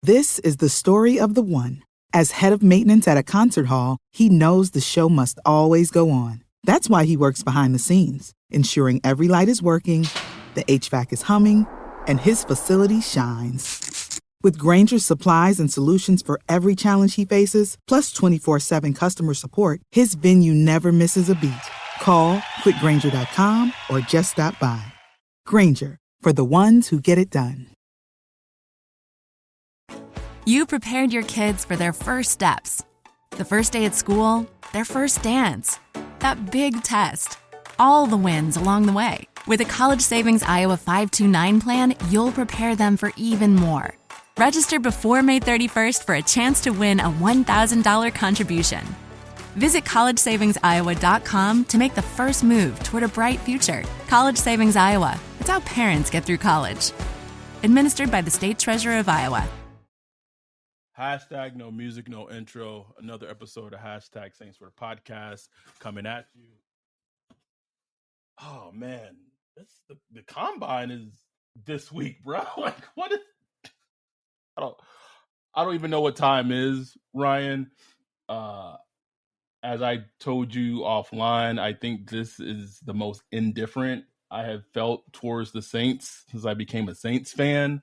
This is the story of the one. As head of maintenance at a concert hall, he knows the show must always go on. That's why he works behind the scenes, ensuring every light is working, the HVAC is humming, and his facility shines. With Grainger's supplies and solutions for every challenge he faces, plus 24/7 customer support, his venue never misses a beat. Call quickgrainger.com or just stop by. Grainger, for the ones who get it done. You prepared your kids for their first steps. The first day at school, their first dance, that big test, all the wins along the way. With a College Savings Iowa 529 plan, you'll prepare them for even more. Register before May 31st for a chance to win a $1,000 contribution. Visit collegesavingsiowa.com to make the first move toward a bright future. College Savings Iowa. It's how parents get through college. Administered by the State Treasurer of Iowa. Hashtag no music, no intro. Another episode of Hashtag Saints for the Podcast coming at you. Oh man, the combine is this week, bro. Like, what is? I don't even know what time is, Ryan. As I told you offline, I think this is the most indifferent I have felt towards the Saints since I became a Saints fan.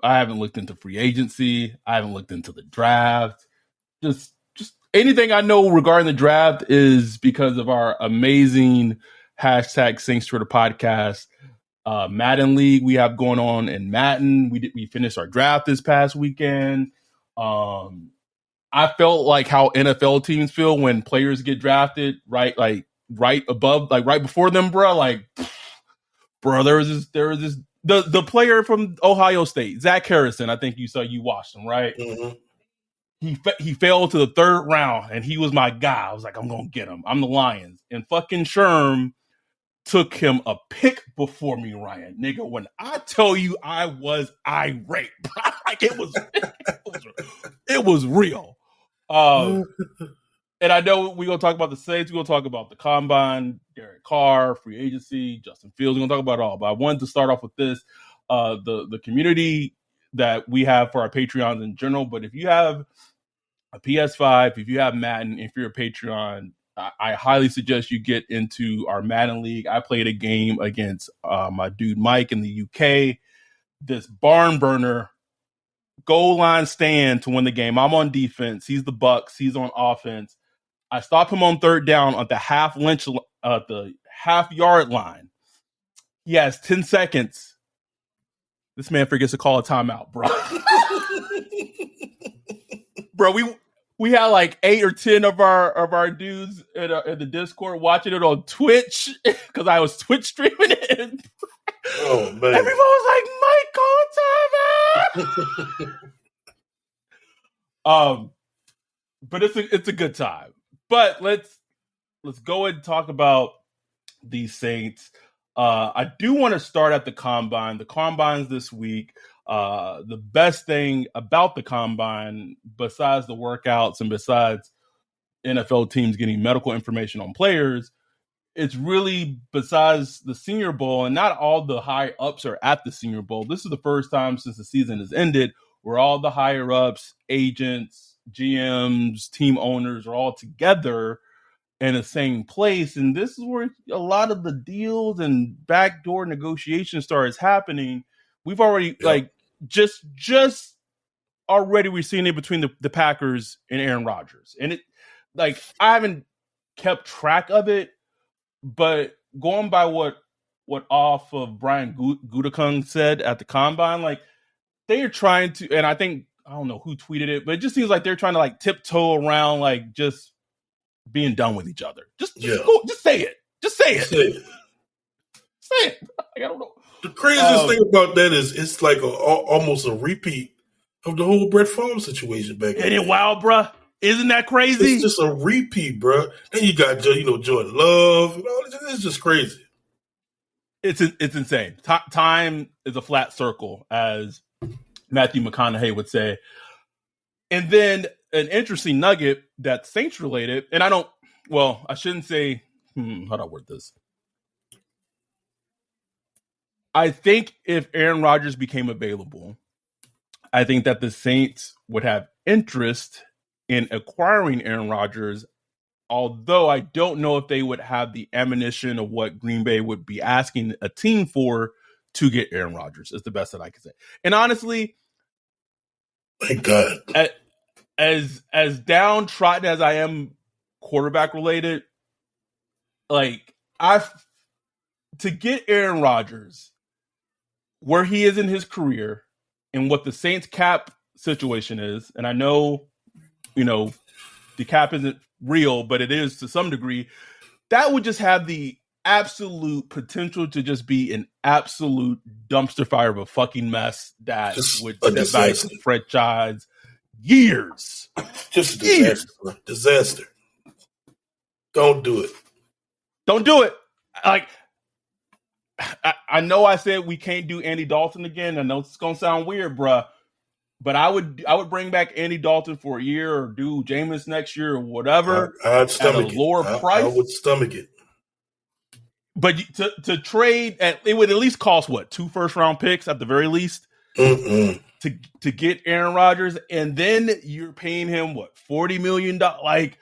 I haven't looked into free agency. I haven't looked into the draft. Just anything I know regarding the draft is because of our amazing hashtag Saints for the Podcast Madden League we have going on in Madden. We finished our draft this past weekend. I felt like how NFL teams feel when players get drafted, right? Like right above, like right before them, bro. Like, bro, there was this. The player from Ohio State, Zach Harrison, I think you watched him, right? Mm-hmm. He fell to the third round, and he was my guy. I was like, I'm going to get him. I'm the Lions. And fucking Sherm took him a pick before me, Ryan. Nigga, when I tell you I was irate, like it was real. And I know we're going to talk about the Saints. We're going to talk about the Combine, Derek Carr, free agency, Justin Fields. We're going to talk about it all. But I wanted to start off with this, the community that we have for our Patreons in general. But if you have a PS5, if you have Madden, if you're a Patreon, I highly suggest you get into our Madden League. I played a game against my dude Mike in the UK. This barn burner goal line stand to win the game. I'm on defense. He's the Bucks. He's on offense. I stop him on third down at the half yard line. He has 10 seconds. This man forgets to call a timeout, bro. Bro, we had like 8 or 10 of our dudes in the Discord watching it on Twitch because I was Twitch streaming it. Oh man! Everyone was like, "Mike, call timeout." But it's a good time. But let's go ahead and talk about these Saints. I do want to start at the Combine. The Combine's this week. The best thing about the Combine, besides the workouts and besides NFL teams getting medical information on players, it's really besides the Senior Bowl, and not all the high ups are at the Senior Bowl. This is the first time since the season has ended where all the higher ups, agents, GMs, team owners are all together in the same place. And this is where a lot of the deals and backdoor negotiations starts happening. We've already just already we're seeing it between the Packers and Aaron Rodgers. And it like I haven't kept track of it, but going by what off of Brian Gutekunst said at the Combine, like they are trying to, and I think I don't know who tweeted it, but it just seems like they're trying to like tiptoe around like just being done with each other. Just say it. Just say it. Say it. Like, I don't know. The craziest thing about that is it's like almost a repeat of the whole Brett Favre situation back then. Ain't it wild, bruh? Isn't that crazy? It's just a repeat, bruh. Then you got Jordan Love. It's just crazy. It's insane. Time is a flat circle, as Matthew McConaughey would say. And then an interesting nugget that's Saints related, and I shouldn't say, how do I word this? I think if Aaron Rodgers became available, I think that the Saints would have interest in acquiring Aaron Rodgers, although I don't know if they would have the ammunition of what Green Bay would be asking a team for to get Aaron Rodgers, is the best that I can say. And honestly, thank God. As downtrodden as I am quarterback related, like to get Aaron Rodgers where he is in his career and what the Saints cap situation is, and I know, the cap isn't real, but it is to some degree, that would just have the absolute potential to just be an absolute dumpster fire of a fucking mess that would set back the franchise years. Just a disaster. Years. Disaster. Don't do it. Don't do it. Like, I know I said we can't do Andy Dalton again. I know it's gonna sound weird, bruh, but I would bring back Andy Dalton for a year or do Jameis next year or whatever. I'd stomach at a lower price. I would stomach it. But to trade it would at least cost what, 2 first-round picks at the very least to get Aaron Rodgers, and then you're paying him what, $40 million? Like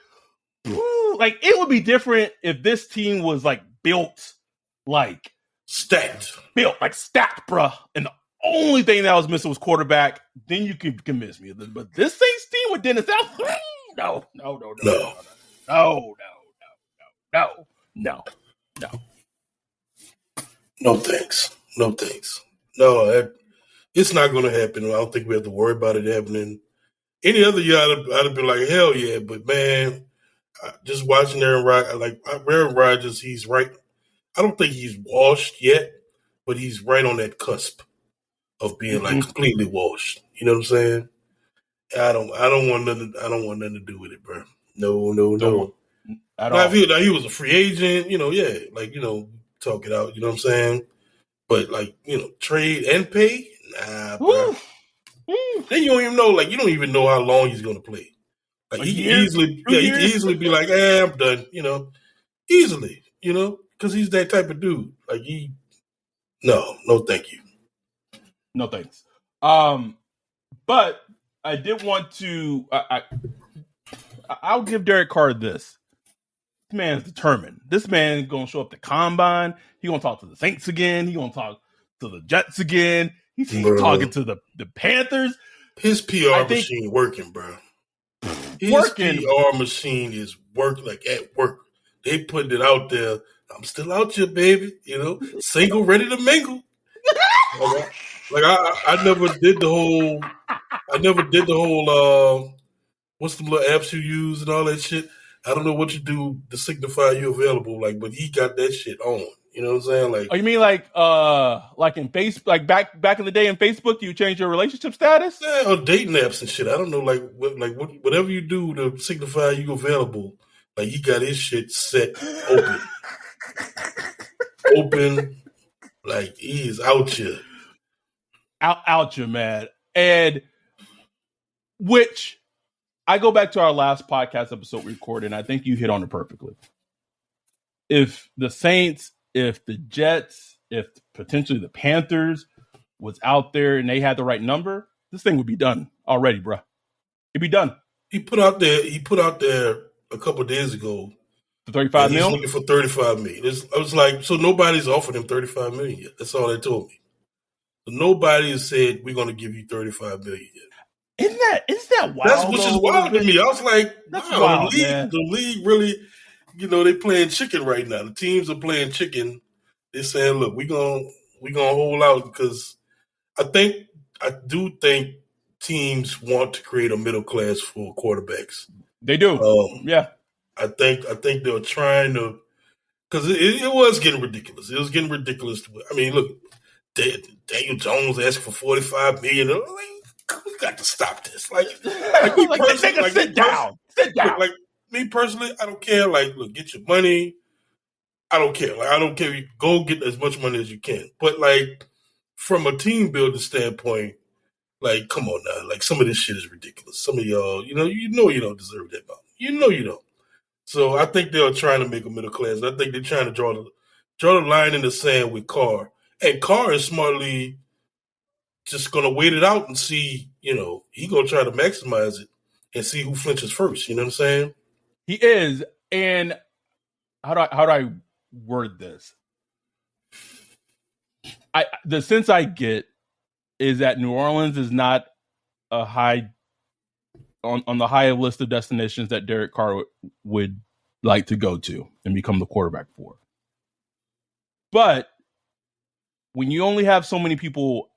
it would be different if this team was like built like stacked, bruh. And the only thing that was missing was quarterback. Then you can convince me. But this Saints team with Dennis Allen, no. No thanks. No, it's not going to happen. I don't think we have to worry about it happening. Any other year, I'd have been like, hell yeah. But man, just watching Aaron Rodgers, he's right. I don't think he's washed yet, but he's right on that cusp of being like completely washed. You know what I'm saying? I don't want nothing to do with it, bro. No. Now, if he was a free agent, talk it out. You know what I'm saying? But trade and pay, nah, bro. Then you don't even know. Like, you don't even know how long he's going to play. Like, he can easily be like, I'm done. Easily. Because he's that type of dude. Like, no, thank you. No thanks. But I did want to. I'll give Derek Carr this. This man's determined. This man gonna show up to Combine. He gonna talk to the Saints again. He gonna talk to the Jets again. He's talking to the Panthers. His PR machine working, bro. His PR machine is working, like at work. They putting it out there. I'm still out here, baby. Single, ready to mingle. I never did the whole. What's the little apps you use and all that shit? I don't know what you do to signify you available. But he got that shit on. You know what I'm saying? Like, oh, you mean like in Facebook, like back in the day in Facebook, you change your relationship status? Yeah, or dating apps and shit. I don't know, whatever you do to signify you available. Like, he got his shit set open. Like, he is out here. Out here, man. And which I go back to our last podcast episode we recorded, and I think you hit on it perfectly. If the Saints, if the Jets, if potentially the Panthers was out there and they had the right number, this thing would be done already, bro. It'd be done. He put out there a couple of days ago. The 35 million? million? He's looking for 35 million. I was like, so nobody's offered him 35 million yet. That's all they told me. So nobody has said, we're going to give you 35 million yet. Isn't that wild? Which is wild to me. I was like, that's wow, wild, the league really, they playing chicken right now. The teams are playing chicken. They're saying, look, we're gonna hold out because I do think teams want to create a middle class for quarterbacks. They do. Yeah. I think they're trying to, because it was getting ridiculous. It was getting ridiculous. I mean, look, Daniel Jones asked for $45 million. We got to stop this. Like me personally, sit down. Like me personally, I don't care. Like, look, get your money. I don't care. Like, I don't care. You go get as much money as you can. But like, from a team building standpoint, like, come on now. Like, some of this shit is ridiculous. Some of y'all, you don't deserve that amount. You don't. So I think they're trying to make a middle class. I think they're trying to draw the line in the sand with Carr. And Carr is smartly just going to wait it out and see, he going to try to maximize it and see who flinches first. You know what I'm saying? He is. And how do I word this? The sense I get is that New Orleans is not a high on the high list of destinations that Derek Carr would like to go to and become the quarterback for. But when you only have so many people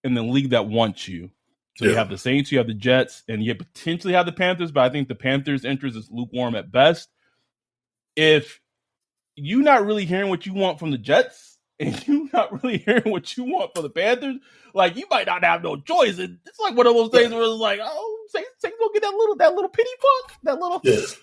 in the league that want you, so you have the Saints, you have the Jets, and you potentially have the Panthers, but I think the Panthers' interest is lukewarm at best. If you're not really hearing what you want from the Jets, and you're not really hearing what you want from the Panthers, like, you might not have no choice. And it's like one of those things where it's like, oh, Saints go get that little pity fuck, that little. Yes.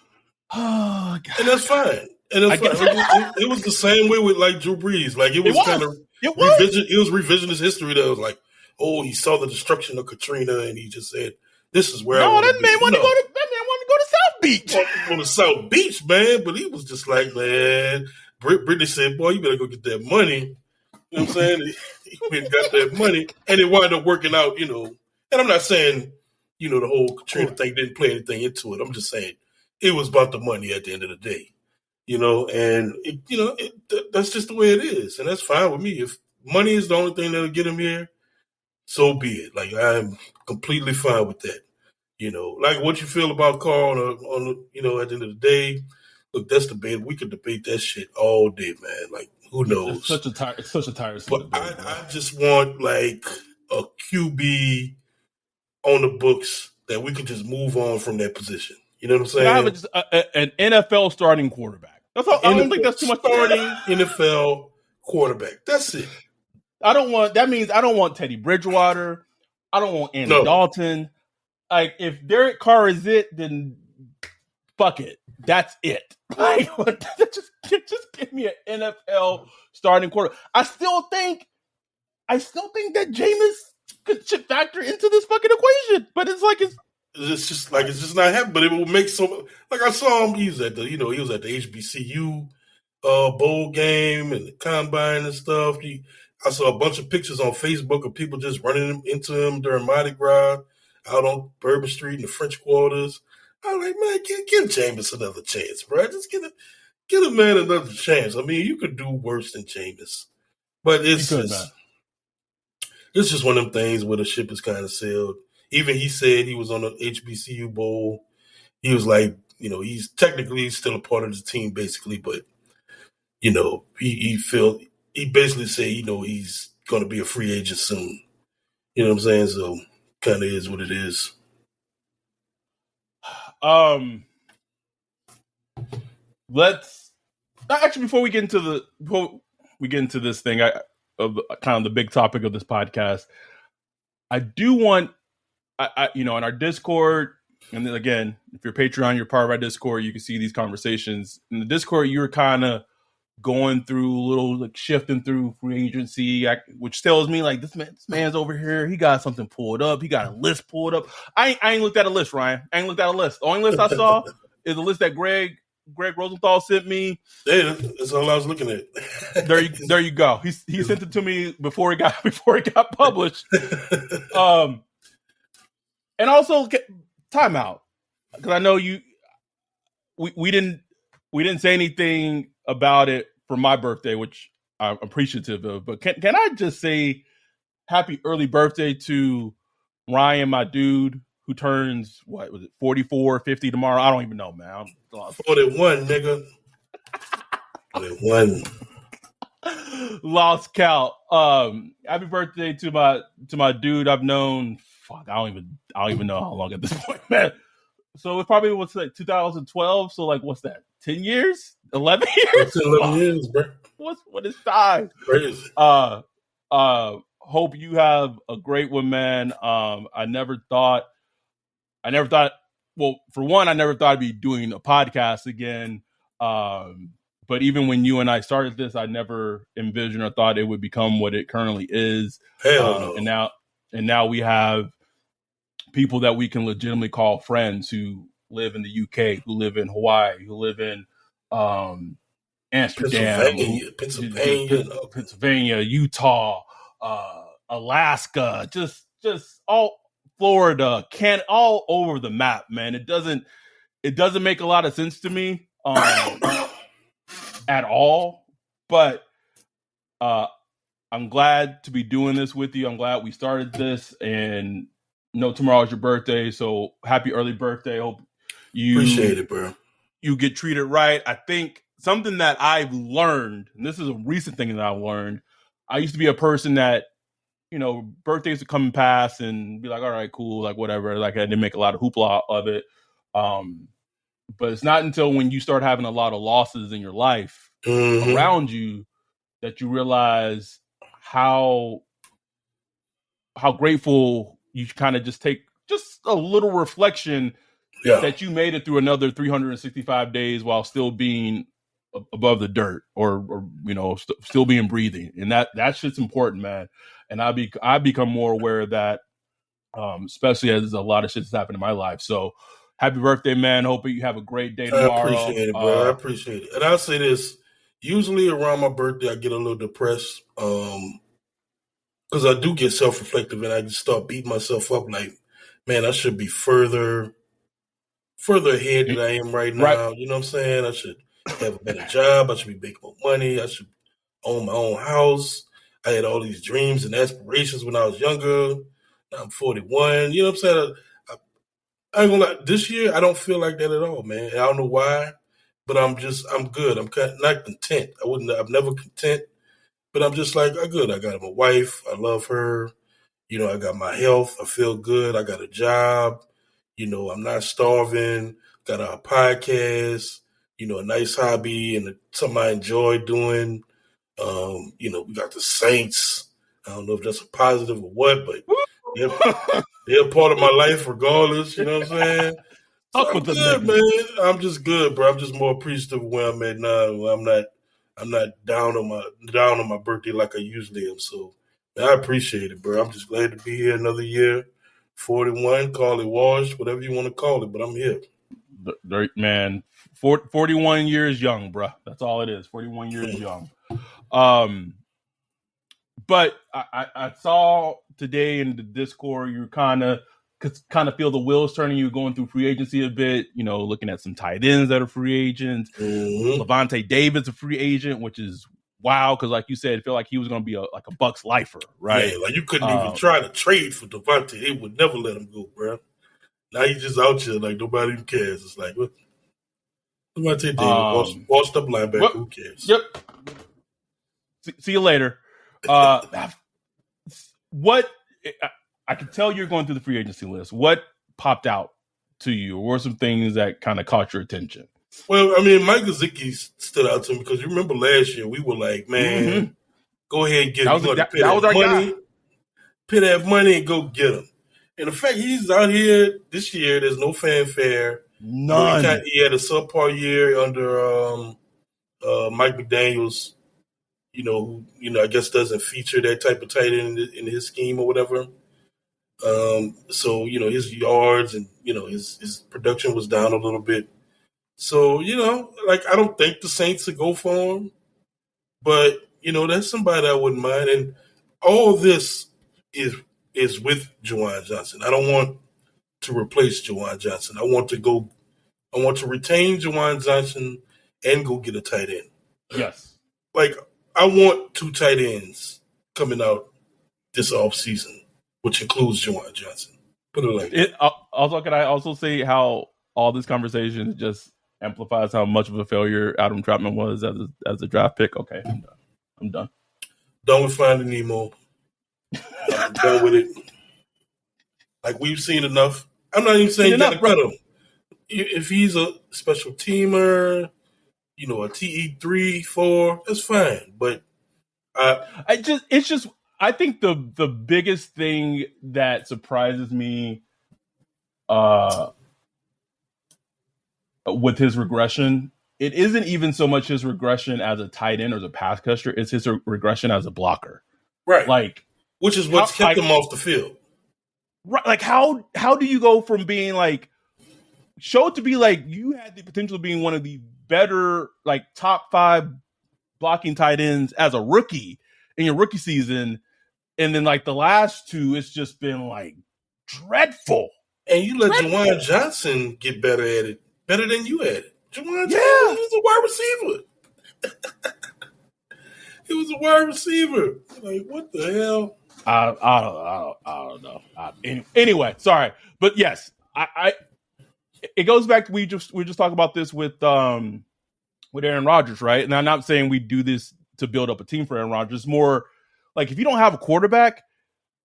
Oh, God. And that's fine. And that's fine. It was the same way with like Drew Brees. Like it was kind of revisionist history that was like, oh, he saw the destruction of Katrina and he just said, "This is where I want to be." That man wanted to go to South Beach. On the South Beach, man. But he was just like, man. Brittany said, "Boy, you better go get that money." You know what I'm saying? He went and got that money, and it wound up working out. And I'm not saying the whole Katrina thing didn't play anything into it. I'm just saying it was about the money at the end of the day. And that's just the way it is, and that's fine with me. If money is the only thing that'll get him here, so be it. Like I'm completely fine with that. Like what you feel about Carl on at the end of the day. Look, that's debatable. We could debate that shit all day, man. Like who knows? It's such a tiresome debate. I just want like a QB on the books that we can just move on from that position. You know what I'm saying? I have an NFL starting quarterback. That's all. I don't think that's too much. Starting NFL quarterback. That's it. That means I don't want Teddy Bridgewater. I don't want Andy Dalton. Like if Derek Carr is it, then fuck it. That's it. Like just give me an NFL starting quarterback. I still think that Jameis should factor into this fucking equation, but it's just not happening. But it will make so. Like I saw him. He was at the HBCU bowl game and the combine and stuff. I saw a bunch of pictures on Facebook of people just running into him during Mardi Gras out on Bourbon Street in the French Quarters. I was like, man, give Jameis another chance, bro. Just give a man another chance. I mean, you could do worse than Jameis, but it's just one of them things where the ship is kind of sailed. Even he said he was on the HBCU bowl. He was like, he's technically still a part of the team, basically, but he basically said, he's going to be a free agent soon. You know what I'm saying? So, kind of is what it is. Let's actually before we get into this thing, of kind of the big topic of this podcast, I do want. In our Discord, and then again, if you're Patreon, you're part of our Discord, you can see these conversations. In the Discord, you were kind of going through a little, like shifting through free agency, which tells me like this man's over here. He got something pulled up. He got a list pulled up. I ain't looked at a list, Ryan. I ain't looked at a list. The only list I saw is a list that Greg Rosenthal sent me. Yeah, that's all I was looking at. There you go. He sent it to me before it got published. And also, timeout, because I know we didn't say anything about it for my birthday, which I'm appreciative of. But can I just say happy early birthday to Ryan, my dude, who turns, 44, 50 tomorrow? I don't even know, man. 41, nigga. 41. Lost count. Happy birthday to my dude I've known. Fuck, I don't even know how long at this point, man. So it probably was like 2012. So like, what's that? 10 years? 11 years? 11 years, bro. What is time? Crazy. Hope you have a great one, man. I never thought. Well, for one, I never thought I'd be doing a podcast again. But even when you and I started this, I never envisioned or thought it would become what it currently is. Hell no. And now we have people that we can legitimately call friends who live in the UK, who live in Hawaii, who live in Amsterdam, Pennsylvania, Pennsylvania, Utah, Alaska, just all Florida, all over the map, man. It doesn't make a lot of sense to me at all, but I'm glad to be doing this with you. I'm glad we started this, and tomorrow's your birthday, so happy early birthday. Hope you appreciate it, bro. You get treated right. I think something that I've learned, and this is a recent thing that I've learned, I used to be a person that, birthdays would come and pass and be like, all right, cool, like whatever. Like I didn't make a lot of hoopla of it. But it's not until when you start having a lot of losses in your life around you that you realize how grateful you kind of just take just a little reflection that you made it through another 365 days while still being above the dirt or still being breathing. And that shit's important, man. And I've become more aware of that, especially as a lot of shit's happened in my life. So happy birthday, man. Hope you have a great day tomorrow. I appreciate it, bro. I appreciate it. And I'll say this, usually around my birthday, I get a little depressed because I do get self-reflective and I just start beating myself up like, man, I should be further ahead than I am right now. Right. You know what I'm saying? I should have a better job. I should be making more money. I should own my own house. I had all these dreams and aspirations when I was younger. Now I'm 41. You know what I'm saying? I ain't gonna lie. This year, I don't feel like that at all, man. I don't know why, but I'm good. I'm not content. I'm never content, but I'm just like, I'm good. I got my wife. I love her. I got my health. I feel good. I got a job. I'm not starving. Got a podcast, a nice hobby and something I enjoy doing. We got the Saints. I don't know if that's a positive or what, but they're a part of my life regardless. You know what I'm saying? So I'm good, man. I'm just good, bro. I'm just more appreciative of where I'm at now. I'm not down on my birthday like I usually am. So man, I appreciate it, bro. I'm just glad to be here another year. 41, call it wash, whatever you want to call it, but I'm here. Man, 41 years young, bro. That's all it is. 41 years young. But I saw today in the Discord you kind of feel the wheels turning. You going through free agency a bit, looking at some tight ends that are free agents. Levante David's a free agent, which is wow, because like you said, I feel like he was going to be a Bucks lifer, right? Yeah, like you couldn't even try to trade for Levante. They would never let him go, bro. Now he's just out here like nobody even cares. It's like, what? Levante David, washed up linebacker, who cares? Yep. See you later. What I can tell you're going through the free agency list. What popped out to you? Or were some things that kind of caught your attention? Well, I mean, Mike Gesicki stood out to me because you remember last year we were like, man, go ahead and get him. That was our money. Pay that money and go get him. And the fact he's out here this year, there's no fanfare. None. He had a subpar year under Mike McDaniels. Who I guess doesn't feature that type of tight end in his scheme or whatever. So his yards and his production was down a little bit. So, I don't think the Saints would go for him, but, that's somebody I wouldn't mind. And all this is with Juwan Johnson. I don't want to replace Juwan Johnson. I want to retain Juwan Johnson and go get a tight end. Yes. I want 2 tight ends coming out this offseason, which includes Juwan Johnson. Put it like that. Also, can I also say how all this conversation just amplifies how much of a failure Adam Troutman was as a draft pick? Okay, I'm done. Done with Finding Nemo. I'm done with it. Like, we've seen enough. I'm not even saying you got to cut him. If he's a special teamer, a TE3, 4, that's fine. But I think the biggest thing that surprises me with his regression, it isn't even so much his regression as a tight end or as a pass catcher, it's his regression as a blocker. Right. Which is what's kept him off the field. Right. Like, how do you go from being showed to be you had the potential of being one of the better, top 5 blocking tight ends as a rookie in your rookie season. And then like the last two, it's just been like dreadful. And you let Juwan Johnson get better at it, better than you at it. Juwan Johnson was a wide receiver. He was a wide receiver. Like, what the hell? I don't know. Anyway, sorry, but yes, it goes back to we just talked about this with Aaron Rodgers, right? And I'm not saying we do this to build up a team for Aaron Rodgers. It's more like if you don't have a quarterback,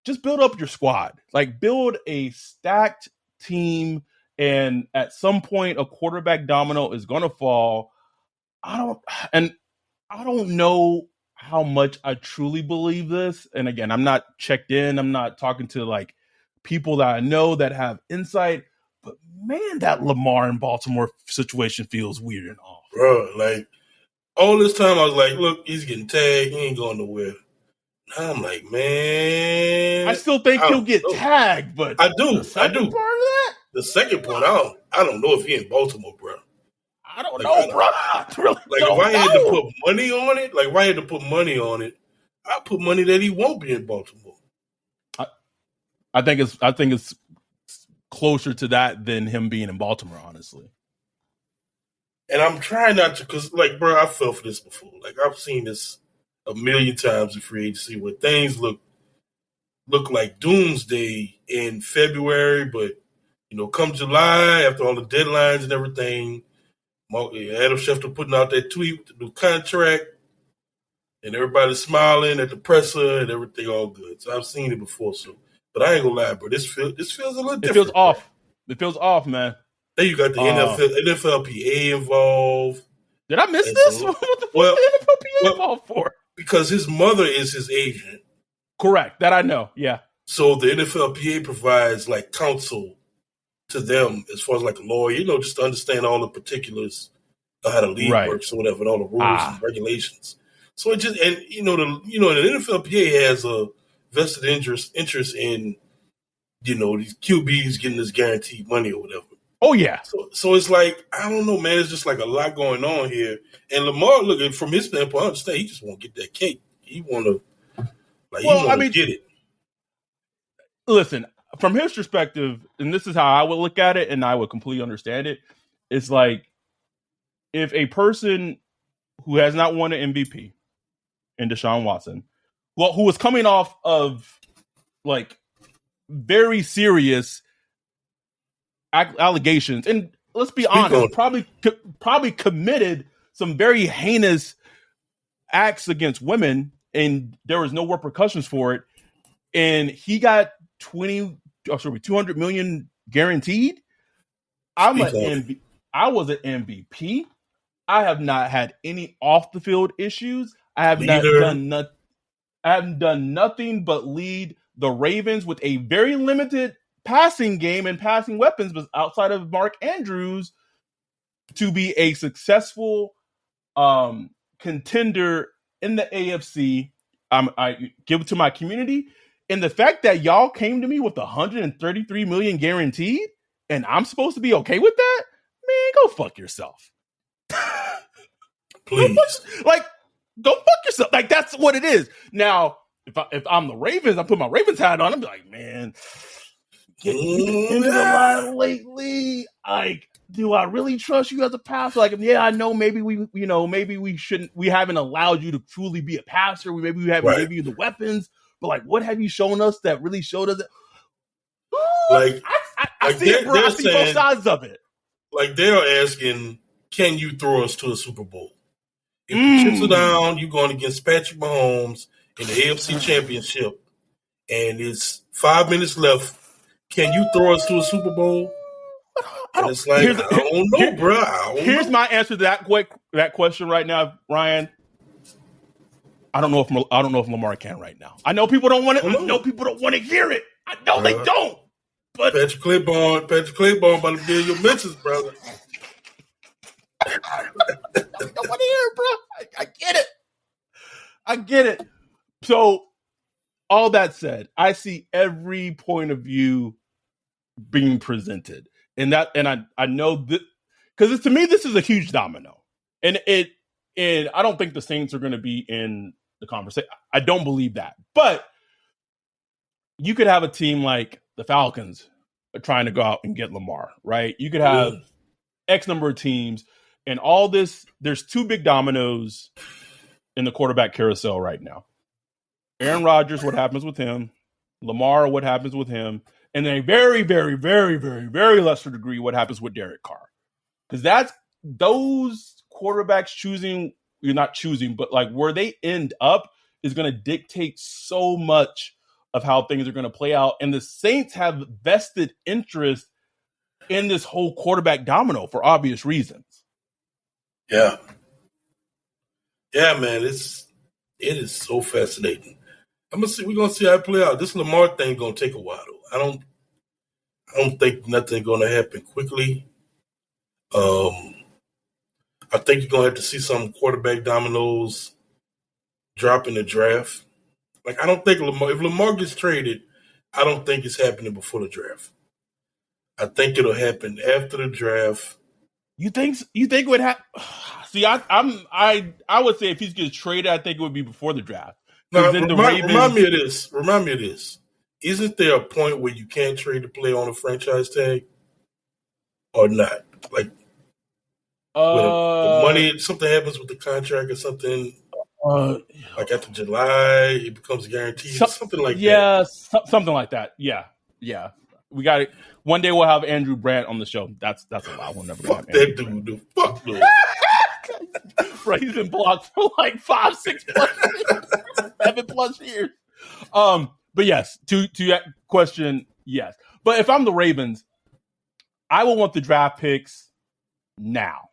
just build up your squad. Like build a stacked team, and at some point, a quarterback domino is going to fall. I don't know how much I truly believe this. And again, I'm not checked in. I'm not talking to like people that I know that have insight. But man, that Lamar in Baltimore situation feels weird and off. Bro, like all this time I was like, look, he's getting tagged. He ain't going nowhere. Now I'm like, man. I still think he'll get tagged, but I do. The second part of that? The second part, I don't know if he in Baltimore, bro. I don't know, bro. I really if I had to put money on it, I'd put money that he won't be in Baltimore. I think it's closer to that than him being in Baltimore, honestly. And I'm trying not to, because, like, bro, I fell for this before. Like, I've seen this a million times in free agency where things look like doomsday in February, but, you know, come July, after all the deadlines and everything, Adam Schefter putting out that tweet with the new contract, and everybody's smiling at the presser and everything all good. So I've seen it before. But I ain't gonna lie, bro. This feels a little different. It feels off. It feels off, man. Then you got the NFLPA involved. Did I miss this? What the fuck the NFLPA involved for? Because his mother is his agent. Correct. That I know. Yeah. So the NFLPA provides like counsel to them as far as like a lawyer, you know, just to understand all the particulars of how the league works or whatever, and all the rules and regulations. So it just, and the NFLPA has a vested interest in, you know, these QBs getting this guaranteed money or whatever. Oh yeah. So it's like, I don't know, man. It's just like a lot going on here. And Lamar, look, from his standpoint, I understand he just want to get that cake. He want to, get it. Listen, from his perspective, and this is how I would look at it, and I would completely understand it. It's like if a person who has not won an MVP in Deshaun Watson, who was coming off of like very serious allegations, and let's be honest, probably committed some very heinous acts against women, and there was no repercussions for it, and he got 200 million guaranteed. I was an MVP. I have not had any off the field issues. I haven't done nothing but lead the Ravens with a very limited passing game and passing weapons, but outside of Mark Andrews, to be a successful contender in the AFC. I give it to my community. And the fact that y'all came to me with 133 million guaranteed, and I'm supposed to be okay with that, man, go fuck yourself. Please. Go fuck yourself. Like, that's what it is. Now, if I'm the Ravens, I put my Ravens hat on, I'm like, man, into the line lately. Like, do I really trust you as a passer? Like, yeah, I know maybe we shouldn't, we haven't allowed you to truly be a passer. Maybe we haven't given you the weapons. But like, what have you shown us that really showed us that? Like, I see it, bro. I see both sides of it. Like, they're asking, can you throw us to a Super Bowl? If the chips are down, you're going against Patrick Mahomes in the AFC Championship, and it's 5 minutes left. Can you throw us to a Super Bowl? And it's like, I don't know, bro. Here's my answer to that question right now, Ryan. I don't know if Lamar can right now. I know people don't want it. I know people don't want to hear it. I know they don't. But Patrick Claiborne about to be in your mentions, brother. I don't want to hear it, bro. I get it. So, all that said, I see every point of view being presented, and I know that because to me this is a huge domino, and And I don't think the Saints are going to be in the conversation. I don't believe that. But you could have a team like the Falcons trying to go out and get Lamar, right? You could have X number of teams, and all this. There's two big dominoes in the quarterback carousel right now. Aaron Rodgers, what happens with him? Lamar, what happens with him? And then a very, very, very, very, very lesser degree, what happens with Derek Carr? Because that's those quarterbacks choosing, you're not choosing, but like where they end up is going to dictate so much of how things are going to play out. And the Saints have vested interest in this whole quarterback domino for obvious reasons. Yeah. Yeah, man, it is so fascinating. We're gonna see how it play out. This Lamar thing gonna take a while though. I don't think nothing gonna happen quickly. I think you're gonna have to see some quarterback dominoes drop in the draft. Like I don't think if Lamar gets traded, I don't think it's happening before the draft. I think it'll happen after the draft. You think it would happen? See, I would say if he gets traded, I think it would be before the draft. Now, remind me of this. Isn't there a point where you can't trade the player on a franchise tag or not? Like the money, something happens with the contract or something. Like after July, it becomes guaranteed. Something like that. Yeah, something like that. Yeah. We got it. One day we'll have Andrew Brandt on the show. That's a lie. We'll never fuck that dude. Fuck dude. Right, he's been blocked for like 5, 6 plus years, 7+ years. But yes, to that question, yes. But if I'm the Ravens, I will want the draft picks now.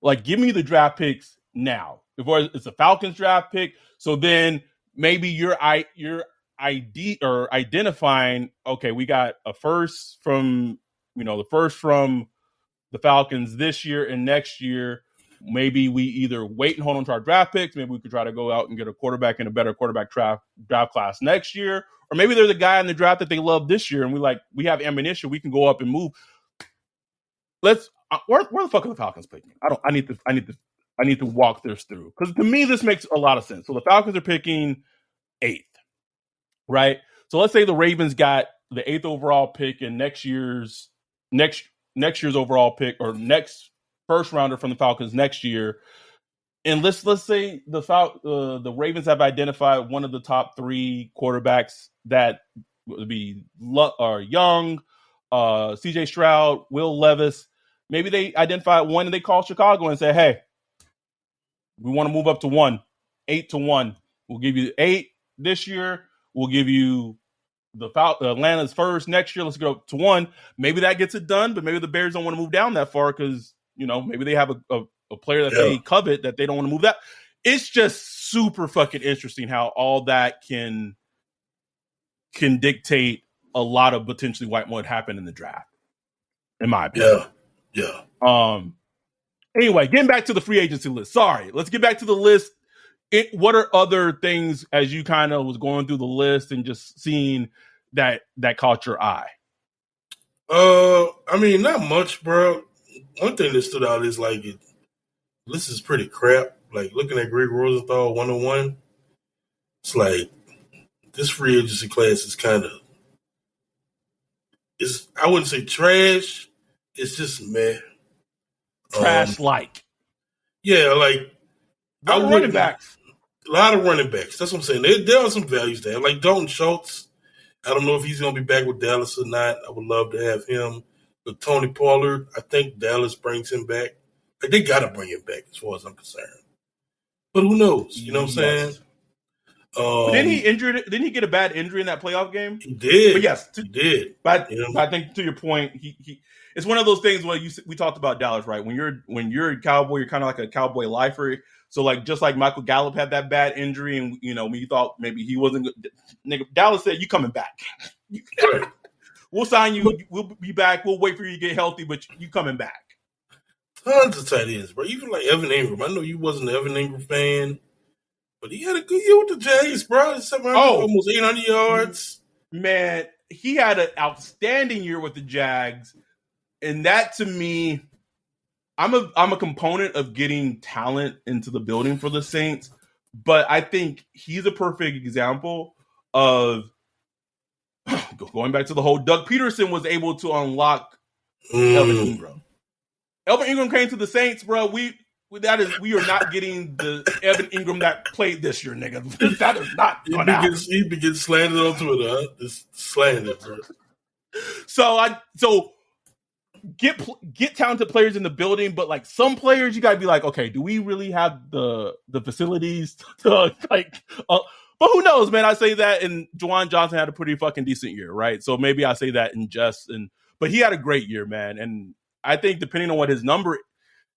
Like, give me the draft picks now. If it's a Falcons draft pick, so then maybe you're ID or identifying, okay, we got a first from the Falcons this year and next year. Maybe we either wait and hold on to our draft picks. Maybe we could try to go out and get a quarterback in a better quarterback draft class next year. Or maybe there's a guy in the draft that they love this year and we have ammunition. We can go up and move. Where the fuck are the Falcons picking? I need to walk this through. Because to me, this makes a lot of sense. So the Falcons are picking 8th. Right? So let's say the Ravens got the 8th overall pick in next year's overall pick, or next first rounder from the Falcons next year. And let's say the Ravens have identified one of the top 3 quarterbacks that would be Young, CJ Stroud, Will Levis. Maybe they identify one and they call Chicago and say, hey, we want to move up to 1, 8-1. We'll give you 8 this year. We'll give you the Atlanta's first next year. Let's go up to 1. Maybe that gets it done, but maybe the Bears don't want to move down that far because, maybe they have a player that they covet that they don't want to move that. It's just super fucking interesting how all that can dictate a lot of potentially what happen in the draft, in my opinion. Yeah. Anyway, getting back to the free agency list. Sorry, let's get back to the list. What are other things as you kind of was going through the list and just seeing that caught your eye? I mean, not much, bro. One thing that stood out is like this is pretty crap. Like looking at Greg Rosenthal 101, it's like this free agency class is I wouldn't say trash. It's just meh. Trash-like. Yeah, like a lot of running backs. That's what I'm saying. There are some values there. Like Dalton Schultz. I don't know if he's going to be back with Dallas or not. I would love to have him. But Tony Pollard, I think Dallas brings him back. Like they got to bring him back as far as I'm concerned. But who knows? You know what I'm saying? Didn't he get a bad injury in that playoff game? He did. But yes, he did. But I think to your point, he it's one of those things where we talked about Dallas, right? When you're a Cowboy, you're kind of like a Cowboy lifer. So like just like Michael Gallup had that bad injury, and we thought maybe he wasn't good. Nigga, Dallas said, "You coming back? Right. We'll sign you. We'll be back. We'll wait for you to get healthy, but you coming back." Tons of tight ends, bro. Even like Evan Ingram. I know you wasn't an Evan Ingram fan, but he had a good year with the Jags, bro. Almost 800 yards. Man, he had an outstanding year with the Jags, and that to me, I'm a component of getting talent into the building for the Saints, but I think he's a perfect example of going back to the whole Doug Peterson was able to unlock Evan Ingram. Evan Ingram came to the Saints, bro. We are not getting the Evan Ingram that played this year, nigga. That is not going to happen. He begins slandered on Twitter, huh? Just slandered, bro. So get talented players in the building, but like some players, you gotta be like, okay, do we really have the facilities to like? But who knows, man? I say that, and Juwan Johnson had a pretty fucking decent year, right? So maybe I say that in jest, but he had a great year, man. And I think depending on what his number,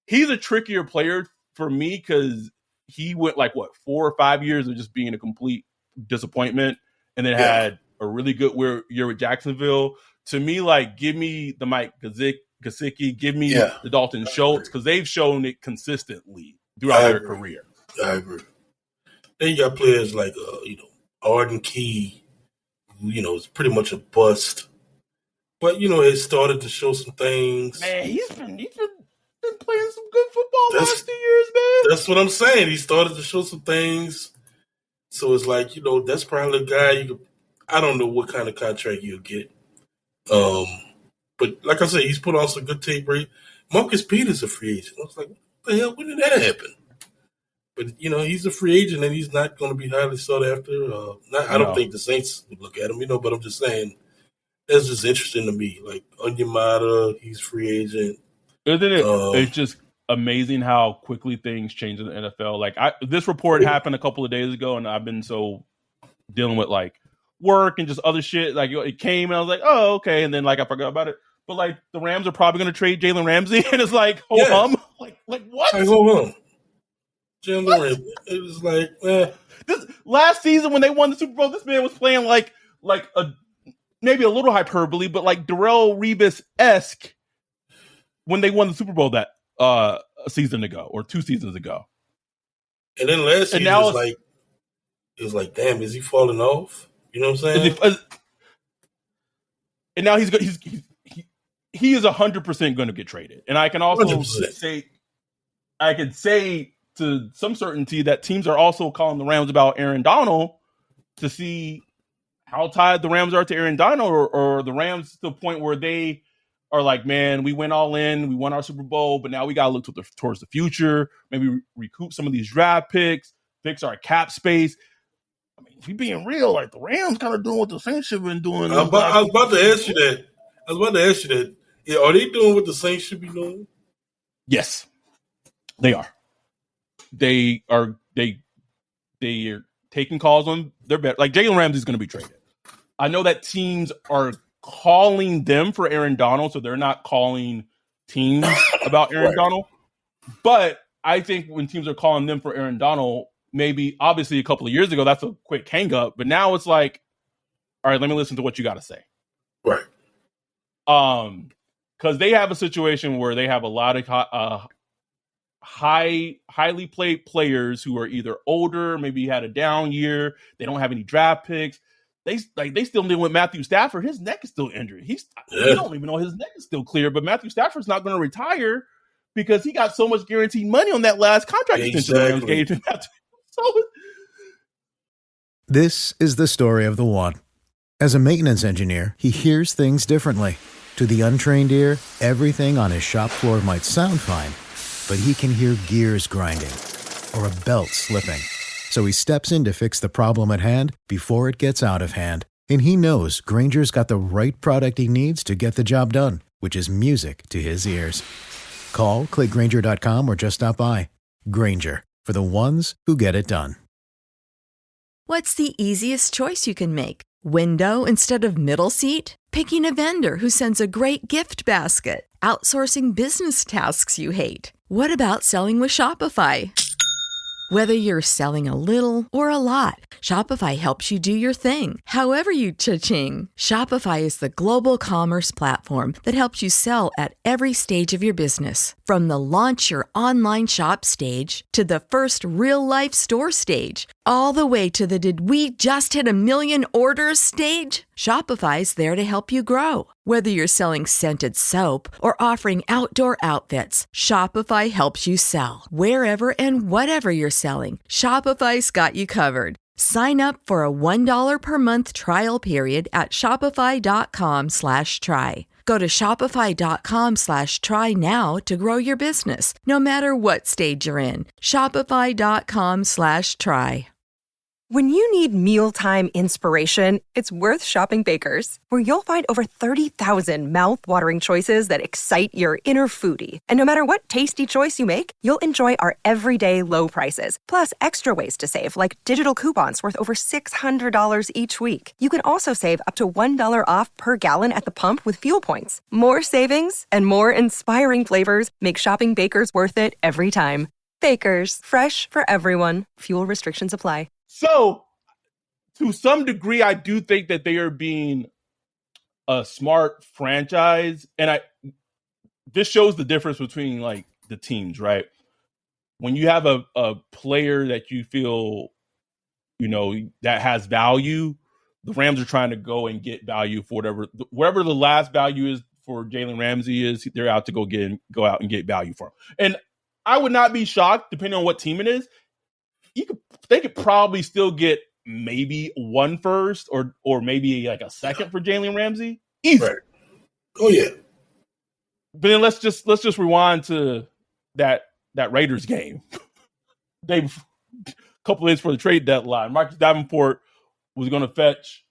he's a trickier player for me because he went like 4 or 5 years of just being a complete disappointment, and then had a really good year with Jacksonville. To me, like, give me the Mike Gesicki, give me the Dalton Schultz, because they've shown it consistently throughout their career. I agree. Then you got players like, Arden Key, who, is pretty much a bust. But, has started to show some things. Man, he's been playing some good football last 2 years, man. That's what I'm saying. He started to show some things. So it's like, that's probably the guy I don't know what kind of contract you'll get. But like I said, he's put on some good tape. Marcus Peters a free agent. I was like, what the hell? When did that happen? But, he's a free agent and he's not going to be highly sought after. I don't think the Saints would look at him, but I'm just saying that's just interesting to me. Like, Onyemata, he's free agent. Isn't it? It's just amazing how quickly things change in the NFL. Like, this report happened a couple of days ago, and I've been dealing with, like, work and just other shit. Like, it came, and I was like, oh, okay. And then, like, I forgot about it. But, like, the Rams are probably going to trade Jalen Ramsey, and it's like, like what? Hey, hold on. Jalen Ramsey. It was like, This last season when they won the Super Bowl, this man was playing like maybe a little hyperbole, but like Darrelle Revis-esque when they won the Super Bowl that a season ago or 2 seasons ago. And then last season it was like, damn, is he falling off? You know what I'm saying? And now he is 100% going to get traded. And I can also 100%. say to some certainty that teams are also calling the Rams about Aaron Donald to see how tied the Rams are to Aaron Donald, or the Rams to the point where they are like, man, we went all in, we won our Super Bowl, but now we got to look towards the future, maybe recoup some of these draft picks, fix our cap space. I mean, if you're being real, like the Rams kind of doing what the Saints have been doing. I was about to ask you that. Yeah, are they doing what the Saints should be doing? Yes, they are. They are taking calls on their bet. Like Jalen Ramsey is going to be traded. I know that teams are calling them for Aaron Donald, so they're not calling teams about Aaron Donald. But I think when teams are calling them for Aaron Donald, maybe obviously a couple of years ago, that's a quick hang up. But now it's like, all right, let me listen to what you got to say. Right. Because they have a situation where they have a lot of highly played players who are either older, maybe had a down year. They don't have any draft picks. They still dealing with Matthew Stafford. His neck is still injured. We don't even know his neck is still clear. But Matthew Stafford's not going to retire because he got so much guaranteed money on that last contract extension the Rams gave him. This is the story of the one. As a maintenance engineer, he hears things differently. To the untrained ear, everything on his shop floor might sound fine, but he can hear gears grinding or a belt slipping. So he steps in to fix the problem at hand before it gets out of hand. And he knows Grainger's got the right product he needs to get the job done, which is music to his ears. Call, click Grainger.com, or just stop by. Grainger, for the ones who get it done. What's the easiest choice you can make? Window instead of middle seat? Picking a vendor who sends a great gift basket? Outsourcing business tasks you hate? What about selling with Shopify? Whether you're selling a little or a lot, Shopify helps you do your thing, however you cha-ching. Shopify is the global commerce platform that helps you sell at every stage of your business. From the launch your online shop stage to the first real-life store stage, all the way to the "did we just hit a million orders" stage, Shopify's there to help you grow. Whether you're selling scented soap or offering outdoor outfits, Shopify helps you sell. Wherever and whatever you're selling, Shopify's got you covered. Sign up for a $1 per month trial period at shopify.com/try. Go to shopify.com/try now to grow your business, no matter what stage you're in. Shopify.com/try. When you need mealtime inspiration, it's worth shopping Baker's, where you'll find over 30,000 mouth-watering choices that excite your inner foodie. And no matter what tasty choice you make, you'll enjoy our everyday low prices, plus extra ways to save, like digital coupons worth over $600 each week. You can also save up to $1 off per gallon at the pump with fuel points. More savings and more inspiring flavors make shopping Baker's worth it every time. Baker's, fresh for everyone. Fuel restrictions apply. So, to some degree, I do think that they are being a smart franchise, and this shows the difference between like the teams, right? When you have a player that you feel, that has value, the Rams are trying to go and get value for whatever the last value is for Jalen Ramsey is. They're out to go out and get value for him, and I would not be shocked, depending on what team it is. They could probably still get maybe one first or maybe like a second for Jalen Ramsey. Easy. Right. Oh yeah. But then let's just rewind to that Raiders game. A couple of days before the trade deadline, Marcus Davenport was going to fetch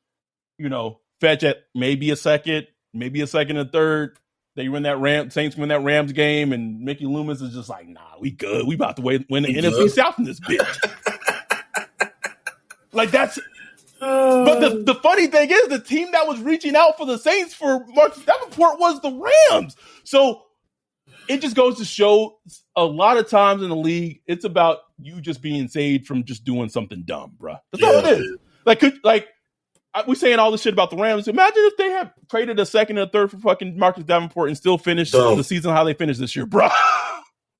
at maybe a second and third. They win that Saints win that Rams game, and Mickey Loomis is just like, nah, we good. We about to win the NFC South in this bitch. Like that's. But the funny thing is, the team that was reaching out for the Saints for Marcus Davenport was the Rams. So it just goes to show, a lot of times in the league, it's about you just being saved from just doing something dumb, bro. That's all it is. We're saying all this shit about the Rams. Imagine if they had traded a second and a third for fucking Marcus Davenport and still finished the season how they finished this year, bro.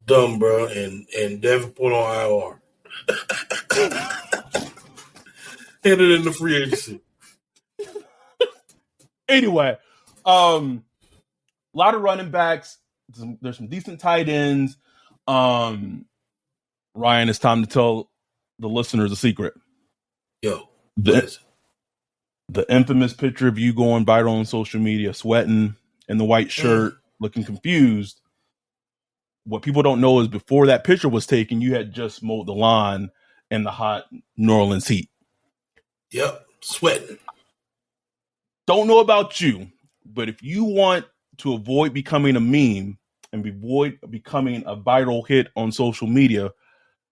Dumb, bro. And Davenport on IR. Headed into free agency. Anyway, a lot of running backs. There's some decent tight ends. Ryan, it's time to tell the listeners a secret. Yo, the infamous picture of you going viral on social media, sweating in the white shirt, looking confused. What people don't know is before that picture was taken, you had just mowed the lawn in the hot New Orleans heat. Yep, sweating. Don't know about you, but if you want to avoid becoming a meme and avoid becoming a viral hit on social media,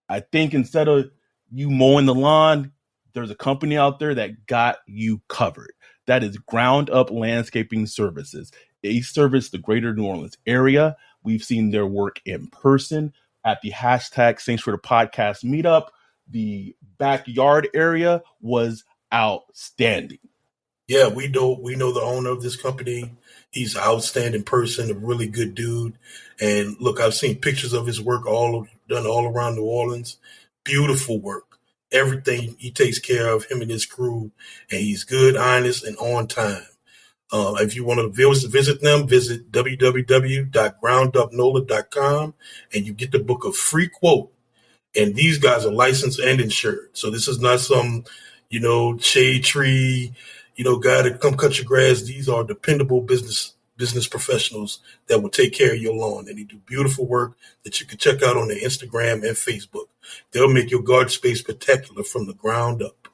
I think instead of you mowing the lawn, there's a company out there that got you covered. That is Ground Up Landscaping Services. They service the greater New Orleans area. We've seen their work in person at the hashtag Saints for the Podcast meetup. The backyard area was outstanding. Yeah, we know the owner of this company. He's an outstanding person, a really good dude. And look, I've seen pictures of his work done all around New Orleans. Beautiful work. Everything he takes care of, him and his crew, and he's good, honest, and on time. If you want to visit them, visit www.groundupnola.com, and you get the book a free quote. And these guys are licensed and insured. So this is not some, shade tree, guy to come cut your grass. These are dependable business professionals that will take care of your lawn. And they do beautiful work that you can check out on their Instagram and Facebook. They'll make your garden space spectacular from the ground up.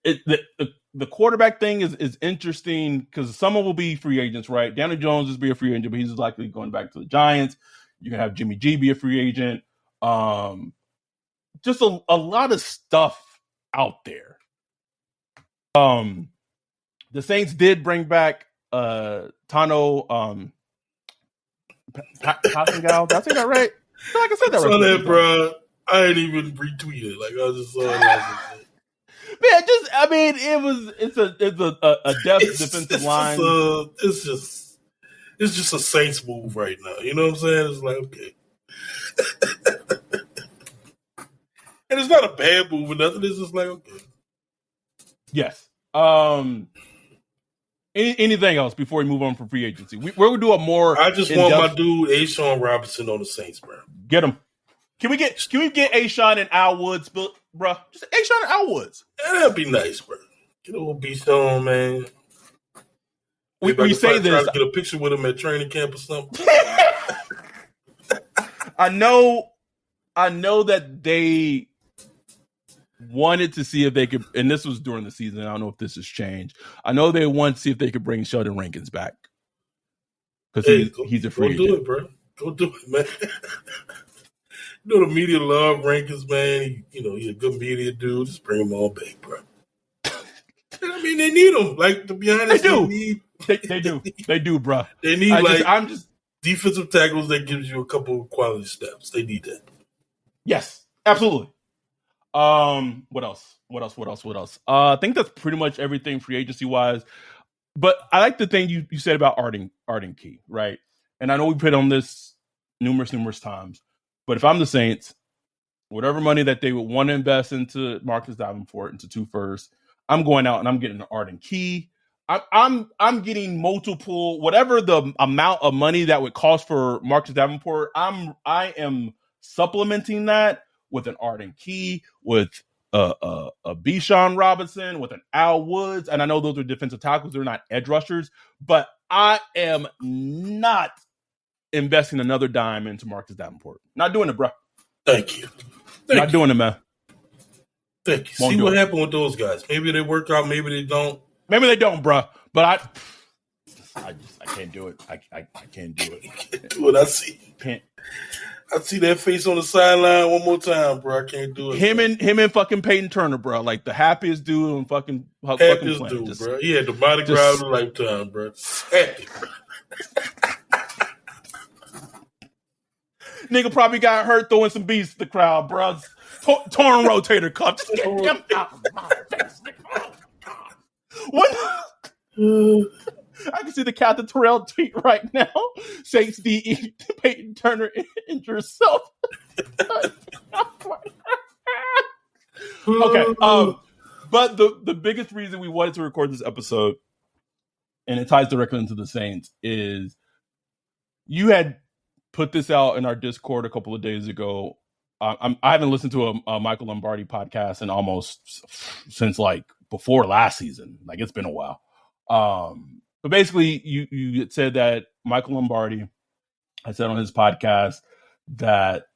The quarterback thing is interesting because someone will be free agents, right? Daniel Jones is be a free agent, but he's likely going back to the Giants. You can have Jimmy G be a free agent. Just a lot of stuff out there. The Saints did bring back Tano Pascal. Did I say that right? I feel like I said that right. Saw that, bro. I ain't even retweeted. Like I just saw it. Man, it's a depth defensive line. It's just a Saints move right now. You know what I'm saying? It's like, okay. And it's not a bad move or nothing. It's just like, okay. Yes. Anything else before we move on from free agency? We're going to do a more. I just want my dude A'Shawn Robinson on the Saints, bro. Get him. Can we get A'Shawn and Al Woods, bro? Just A'Shawn and Al Woods. Yeah, that'd be nice, bro. Get a little beast on, man. We say this. Try to get a picture with him at training camp or something. I know that they wanted to see if they could, and this was during the season. I don't know if this has changed. I know they wanted to see if they could bring Sheldon Rankins back because he's a free agent. Go do it, bro. Go do it, man. You know the media love Rankins, man. He's a good media dude. Just bring him all back, bro. I mean, they need him. Like, to be honest, they do. They do, bro. They need defensive tackles that gives you a couple of quality steps. They need that. Yes, absolutely. What else? I think that's pretty much everything free agency wise. But I like the thing you said about Arden Key, right? And I know we put on this numerous times. But if I'm the Saints, whatever money that they would want to invest into Marcus Davenport, into 2 firsts, I'm going out and I'm getting an Arden Key. I'm getting multiple, whatever the amount of money that would cost for Marcus Davenport. I am supplementing that with an Arden Key, with a Bijan Robinson, with an Al Woods, and I know those are defensive tackles; they're not edge rushers. But I am not investing another dime into Marcus Davenport. Not doing it, bro. Thank you. Not doing it, man. Thank you. See what happened with those guys. Maybe they work out. Maybe they don't. Maybe they don't, bro. But I can't do it. I can't do it. You can't do it. I see. Can't. I see that face on the sideline one more time, bro. I can't do it. Him and fucking Peyton Turner, bro. Like the happiest dude in fucking happiest dude, bro. He had the body grab of a lifetime, bro. Happy, bro. Nigga probably got hurt throwing some beats to the crowd, bro. Torn rotator cuff. Just get him out of my face, nigga. Oh, God. What? I can see the Captain Terrell tweet right now. Saints DE Peyton Turner injure himself. Okay. But the biggest reason we wanted to record this episode, and it ties directly into the Saints, is you had put this out in our Discord a couple of days ago. I haven't listened to a Michael Lombardi podcast in almost since like before last season. Like it's been a while. But basically, you said that Michael Lombardi had said on his podcast that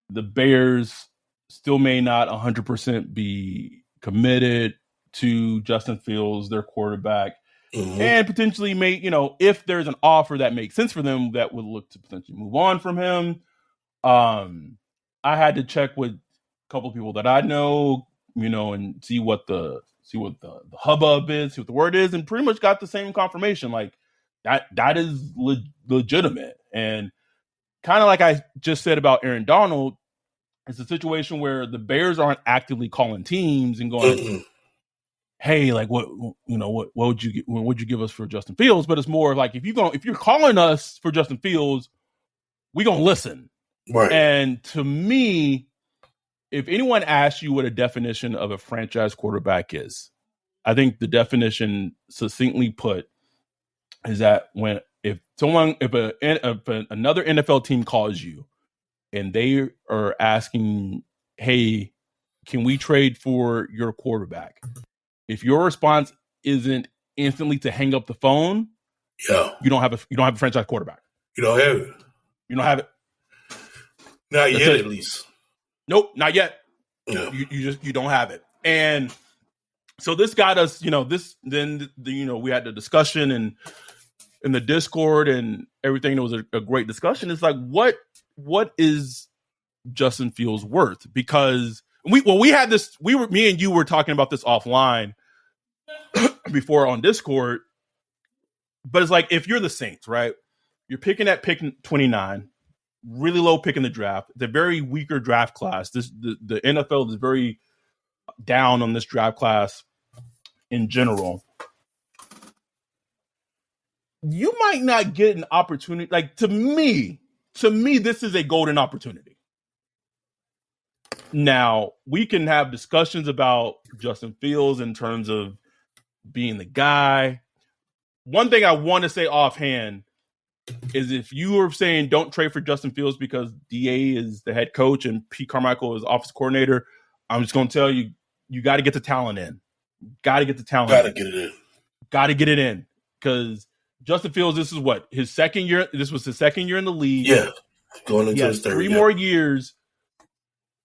the Bears still may not 100% be committed to Justin Fields, their quarterback, and potentially may, if there's an offer that makes sense for them, that would look to potentially move on from him. I had to check with a couple of people that I know, and see what the hubbub is, see what the word is, and pretty much got the same confirmation. Like that is legitimate. And kind of like I just said about Aaron Donald, it's a situation where the Bears aren't actively calling teams and going, hey, like what would you give us for Justin Fields? But it's more like if you're calling us for Justin Fields, we gonna listen. Right. And to me, if anyone asks you what a definition of a franchise quarterback is, I think the definition, succinctly put, is that if another NFL team calls you and they are asking, hey, can we trade for your quarterback? If your response isn't instantly to hang up the phone, you don't have a franchise quarterback. You don't have it. You don't have it. Not yet, at least. Nope, not yet. No. You don't have it. And so this got us, we had the discussion and in the Discord and everything. It was a great discussion. It's like, what is Justin Fields worth? Because we had this, me and you were talking about this offline before on Discord, but it's like, if you're the Saints, right? You're picking at pick 29, really low pick in the draft. It's a very weaker draft class. The NFL is very down on this draft class in general. You might not get an opportunity. Like to me, this is a golden opportunity. Now, we can have discussions about Justin Fields in terms of being the guy. One thing I want to say offhand is if you are saying don't trade for Justin Fields because DA is the head coach and Pete Carmichael is offensive coordinator, I'm just going to tell you, you got to get the talent in. Got to get the talent in. Got to get it in. Because Justin Fields, this is what? His second year. This was his second year in the league. Yeah. Going into his third. 3 more years.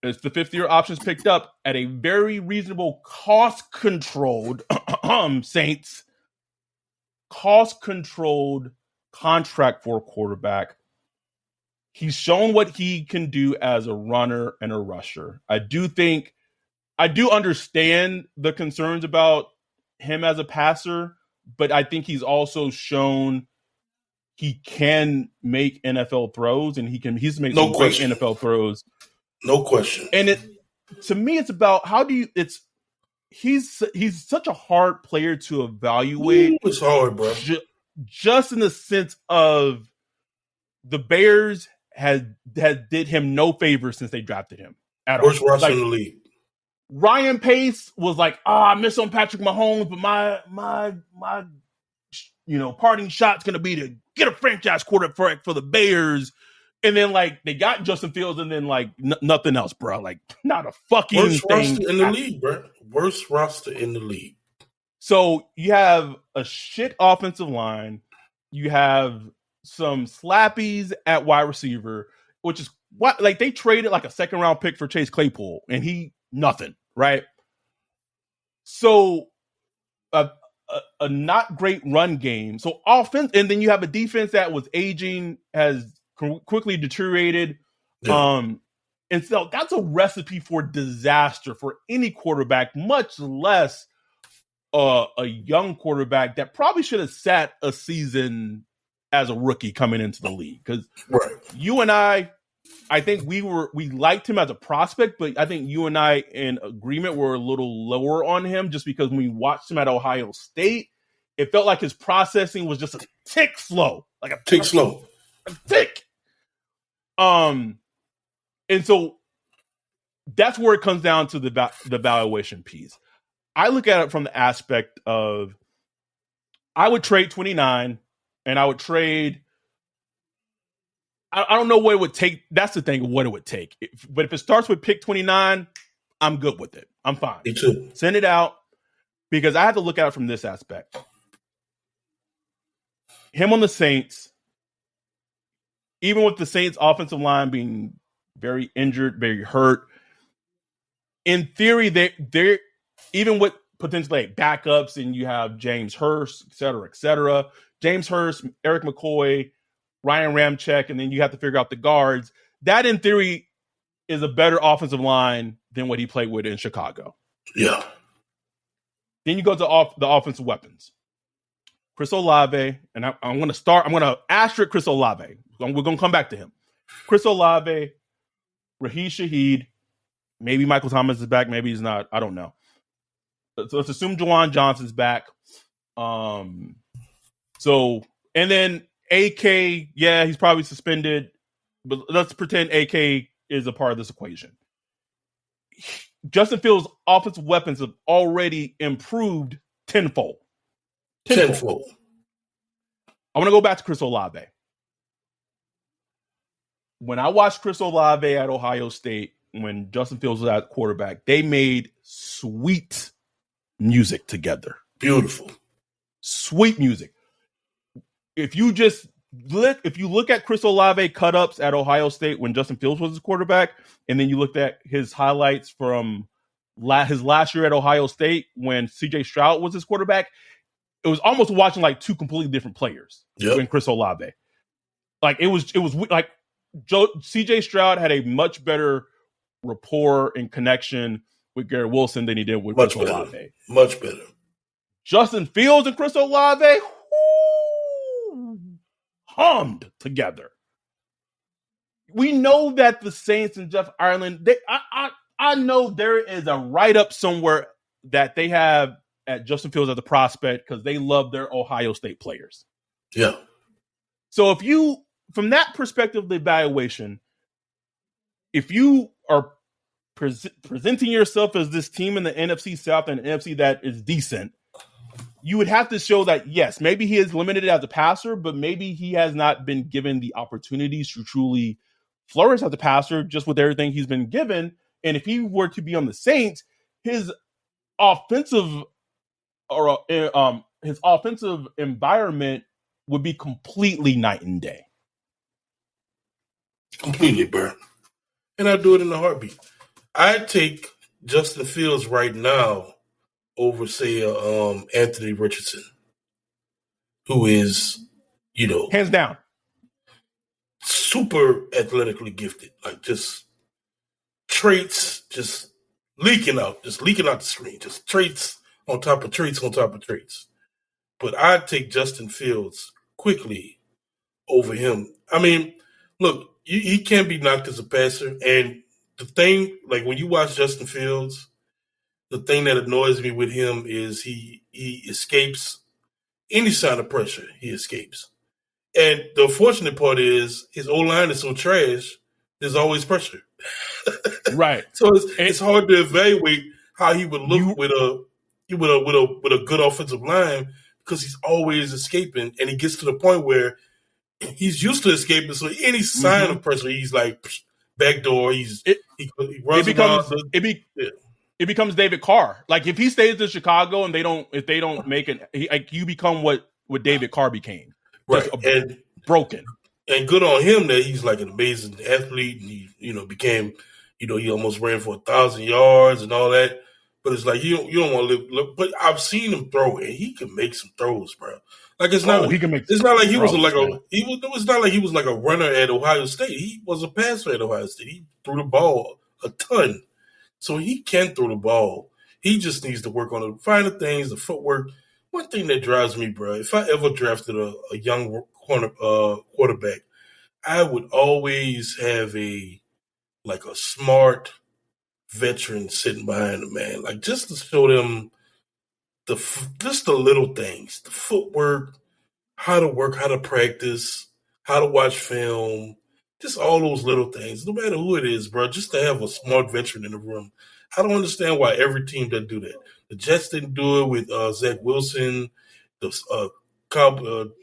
It's the 5th-year options picked up at a very reasonable cost-controlled Saints. Cost-controlled contract for a quarterback. He's shown what he can do as a runner and a rusher. I do understand the concerns about him as a passer, but I think he's also shown he can make NFL throws, and he's made some great NFL throws. No question. And to me, it's about he's such a hard player to evaluate. Ooh, it's hard, bro. Just in the sense of the Bears did him no favor since they drafted him. Worst roster in the league. Ryan Pace was like, I miss on Patrick Mahomes, but my parting shot's gonna be to get a franchise quarterback for the Bears. And then they got Justin Fields, and then nothing else, bro. Not a fucking worst thing roster in the league, bro. Worst roster in the league. So you have a shit offensive line. You have some slappies at wide receiver, which is what they traded a 2nd-round pick for Chase Claypool, and he nothing, right? So a not great run game. So offense, and then you have a defense that was aging, has quickly deteriorated. Yeah. And so that's a recipe for disaster for any quarterback, much less a young quarterback that probably should have sat a season as a rookie coming into the league. Because you and I think we liked him as a prospect, but I think you and I in agreement were a little lower on him just because when we watched him at Ohio State, it felt like his processing was just a tick slow. A tick. And so that's where it comes down to the valuation piece. I look at it from the aspect of I would trade 29 and I would trade. I don't know what it would take. That's the thing of what it would take. But if it starts with pick 29, I'm good with it. I'm fine. Me too. Send it out because I have to look at it from this aspect. Him on the Saints, even with the Saints offensive line being very injured, very hurt, in theory, they're even with potentially backups, and you have James Hurst, et cetera, James Hurst, Eric McCoy, Ryan Ramczyk, and then you have to figure out the guards. That, in theory, is a better offensive line than what he played with in Chicago. Yeah. Then you go to the offensive weapons. Chris Olave, and I'm going to asterisk Chris Olave. We're going to come back to him. Chris Olave, Raheem Shaheed, maybe Michael Thomas is back, maybe he's not. I don't know. So let's assume Juwan Johnson's back. And then AK, yeah, he's probably suspended, but let's pretend AK is a part of this equation. Justin Fields' offensive weapons have already improved tenfold. Tenfold. I want to go back to Chris Olave. When I watched Chris Olave at Ohio State, when Justin Fields was at quarterback, they made sweet music together. Beautiful. Sweet music. If you look at Chris Olave cut-ups at Ohio State when Justin Fields was his quarterback, and then you looked at his highlights from his last year at Ohio State when CJ Stroud was his quarterback, it was almost watching two completely different players. Yep. In Chris Olave. It was CJ Stroud had a much better rapport and connection with Garrett Wilson than he did with Chris Olave. Much better. Justin Fields and Chris Olave hummed together. We know that the Saints and Jeff Ireland, I know there is a write-up somewhere that they have at Justin Fields as a prospect because they love their Ohio State players. Yeah. So if you, from that perspective, the evaluation, if you are presenting yourself as this team in the NFC South and NFC that is decent, you would have to show that, yes, maybe he is limited as a passer, but maybe he has not been given the opportunities to truly flourish as a passer just with everything he's been given. And if he were to be on the Saints, his offensive environment would be completely night and day. Completely, bro. And I do it in a heartbeat. I'd take Justin Fields right now over, say, Anthony Richardson, who is, hands down, super athletically gifted. Like, just traits just leaking out the screen. Just traits on top of traits on top of traits. But I'd take Justin Fields quickly over him. I mean, look, he can't be knocked as a passer. And the thing, like when you watch Justin Fields, the thing that annoys me with him is he escapes any sign of pressure. He escapes. And the unfortunate part is his O-line is so trash, there's always pressure. Right. So it's hard to evaluate how he would look with a good offensive line because he's always escaping, and he gets to the point where he's used to escaping. So any sign of pressure, he's like backdoor. He runs around. It becomes David Carr. Like if he stays in Chicago and if they don't make it, you become what David Carr became, right? And broken. And good on him that he's like an amazing athlete. And he became, he almost ran for 1,000 yards and all that. But it's like you don't want to live. But I've seen him throw, and he can make some throws, bro. Like it's not. He can make. It's not like he was throws, It's not like he was like a runner at Ohio State. He was a passer at Ohio State. He threw the ball a ton, so he can throw the ball. He just needs to work on the finer things, the footwork. One thing that drives me, bro, if I ever drafted a young quarterback, I would always have a smart veteran sitting behind the man, like just to show them the little things, the footwork, how to work, how to practice, how to watch film, just all those little things. No matter who it is, bro, just to have a smart veteran in the room. I don't understand why every team doesn't do that. The Jets didn't do it with Zach Wilson. The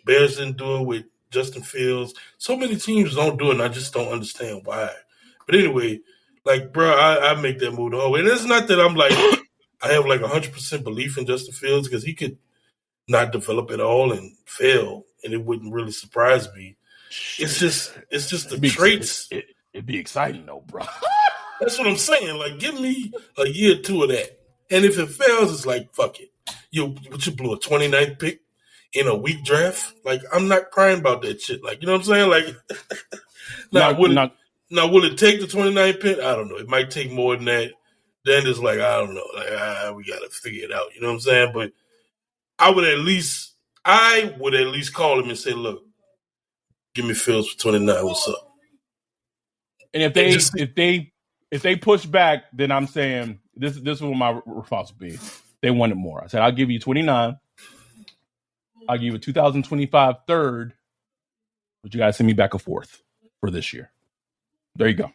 Bears didn't do it with Justin Fields. So many teams don't do it, and I just don't understand why. But anyway, like, bro, I make that move the whole way. And it's not that I'm like, I have like 100% belief in Justin Fields because he could not develop at all and fail, and it wouldn't really surprise me. It's just the traits. It'd be exciting though, bro. That's what I'm saying. Like, give me a year or two of that. And if it fails, it's like, fuck it. You blew a 29th pick in a weak draft? Like, I'm not crying about that shit. Like, you know what I'm saying? Like, now, will it take the 29th pick? I don't know. It might take more than that. Then it's like, I don't know. Like, we got to figure it out. You know what I'm saying? But I would at least call him and say, look, give me Fields for 29. What's up? And if they push back, then I'm saying this is what my response would be. They wanted more. I said, I'll give you 29. I'll give you a 2025 third, but you guys send me back a fourth for this year. There you go.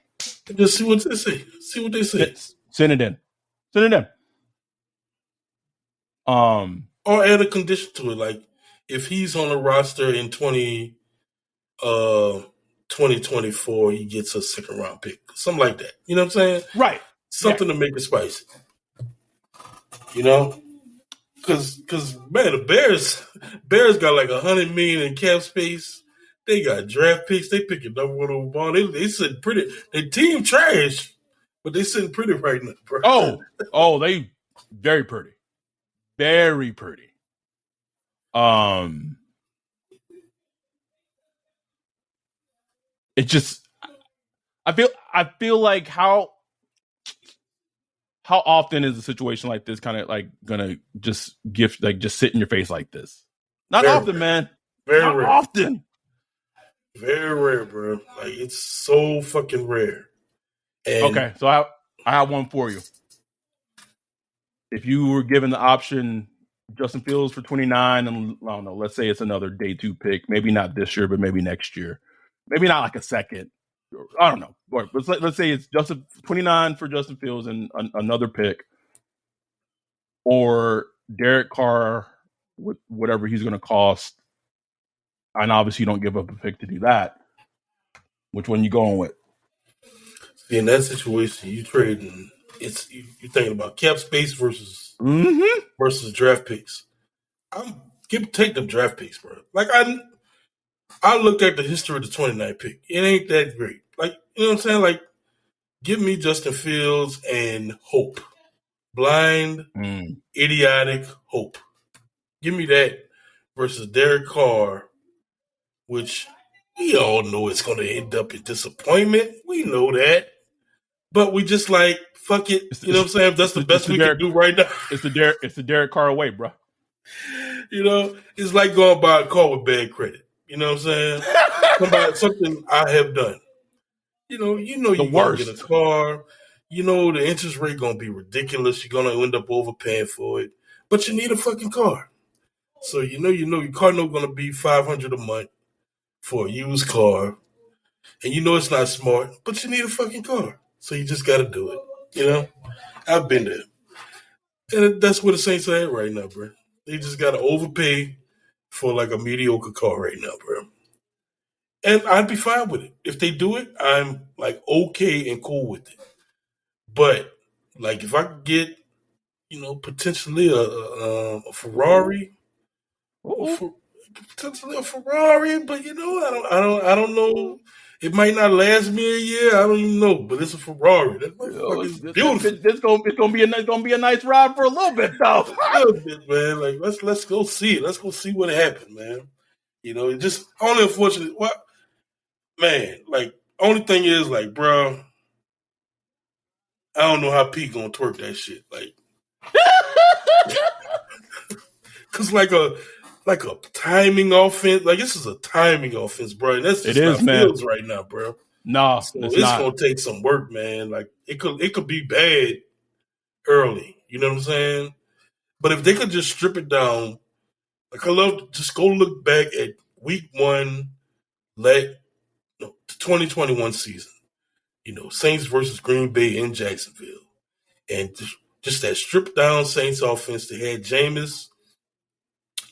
Just see what they say. See what they say. Send it in. Or add a condition to it. Like, if he's on the roster in 2024, he gets a second round pick. Something like that. You know what I'm saying? Right. Something to make it spicy. You know? Because man, the Bears got like $100 million in cap space. They got draft picks. They picking number one overall. They sitting pretty. Their team trash, but they sitting pretty right now, bro. Oh, they very pretty. Very pretty. It just, I feel like how often is a situation like this kind of like gonna just sit in your face like this? Not very often, man. Very Not rare. Often. Very rare, bro. Like, it's so fucking rare. And okay, so I have one for you. If you were given the option, Justin Fields for 29, and I don't know, let's say it's another day 2 pick, maybe not this year, but maybe next year, maybe not like a second, I don't know. Or let's say it's 29 for Justin Fields and another pick, or Derek Carr with whatever he's going to cost, and obviously you don't give up a pick to do that. Which one you going with? See, in that situation, you trading. You're thinking about cap space versus draft picks. Take them draft picks, bro. Like I looked at the history of the 29th pick. It ain't that great. Like, you know what I'm saying? Like, give me Justin Fields and hope. Blind, idiotic hope. Give me that versus Derek Carr, which we all know it's going to end up in disappointment. We know that. But we just like, fuck it. You know what I'm saying? That's the best we can do right now. It's the Derek Carr way, bro. You know, it's like going buy a car with bad credit. You know what I'm saying? Something I have done. You know you're going to get a car. You know the interest rate going to be ridiculous. You're going to end up overpaying for it. But you need a fucking car. So you know your car note going to be $500 a month for a used car. And you know it's not smart, but you need a fucking car. So you just got to do it. You know? I've been there. And that's where the Saints are at right now, bro. They just got to overpay for like a mediocre car right now, bro. And I'd be fine with it. If they do it, I'm like okay and cool with it. But like if I could get, potentially a Ferrari, potentially a Ferrari, but I don't know. It might not last me a year. I don't even know, but it's a Ferrari. That motherfucker's beautiful. It's gonna be a nice ride for a little bit, though. A little bit, man. Like let's go see it. Let's go see what happened, man. It just only unfortunate. What, man? Like only thing is, like, bro, I don't know how Pete gonna twerk that shit. Like, cause like a timing offense. Like this is a timing offense, bro. And that's just not Fields right now, bro. No, so it's gonna take some work, man. Like it could be bad early. You know what I'm saying? But if they could just strip it down, like I love to just go look back at week 1, the 2021 season. Saints versus Green Bay in Jacksonville. And just that stripped down Saints offense. They had Jameis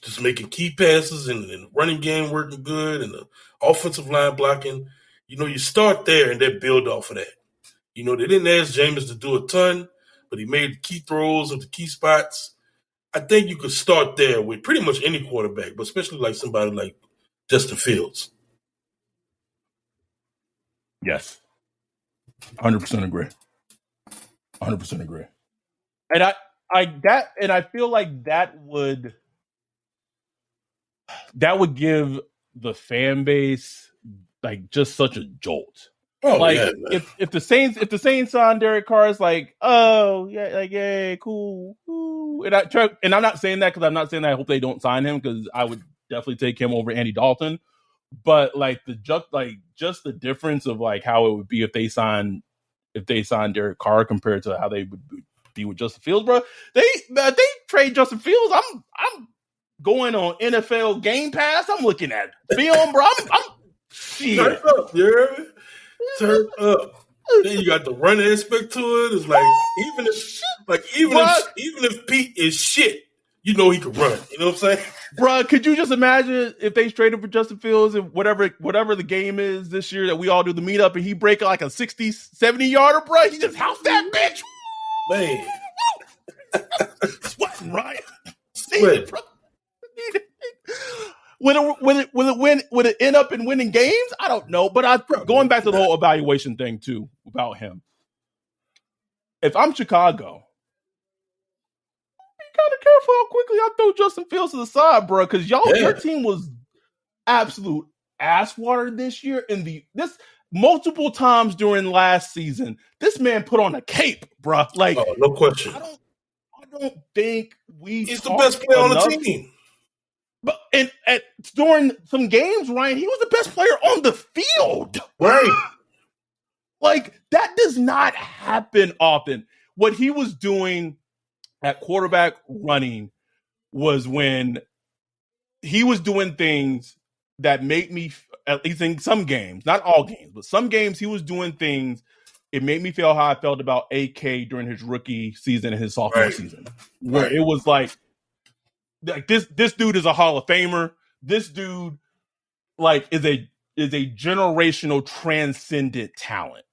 just making key passes and the running game working good and the offensive line blocking. You start there and then build off of that. They didn't ask Jameis to do a ton, but he made key throws at the key spots. I think you could start there with pretty much any quarterback, but especially like somebody like Justin Fields. Yes. 100% agree. 100% agree. And I feel like that would give the fan base like just such a jolt. Oh, like yeah, if the Saints on Derek Carr is like, oh yeah, like yay, cool. And I'm not saying that because I'm not saying that I hope they don't sign him because I would definitely take him over Andy Dalton. But like just the difference of like how it would be if they sign Derek Carr compared to how they would be with Justin Fields, bro. They trade Justin Fields. I'm going on NFL Game Pass. I'm looking at film, bro. I'm shit. Turn up, you hear me? Turn up. Then you got the run aspect to it. It's like even if Pete is shit, he can run. You know what I'm saying? Bro, could you just imagine if they traded for Justin Fields and whatever the game is this year that we all do the meetup and he break like a 60, 70 yarder, bro? He just house that bitch. Man. Sweating, right? Sweating. Would it end up in winning games? I don't know. But going back to the whole evaluation thing too about him. If I'm Chicago, be kind of careful how quickly I throw Justin Fields to the side, bro, because your team was absolute ass water this year. This multiple times during last season, this man put on a cape, bro. Like, no question. I don't think he's the best player on the team. But during some games, Ryan, he was the best player on the field. Right. Like, that does not happen often. What he was doing at quarterback running was when he was doing things that made me at least in some games, not all games, but some games he was doing things. It made me feel how I felt about AK during his rookie season and his sophomore season, where it was like this dude is a Hall of Famer. This dude like is a generational transcendent talent.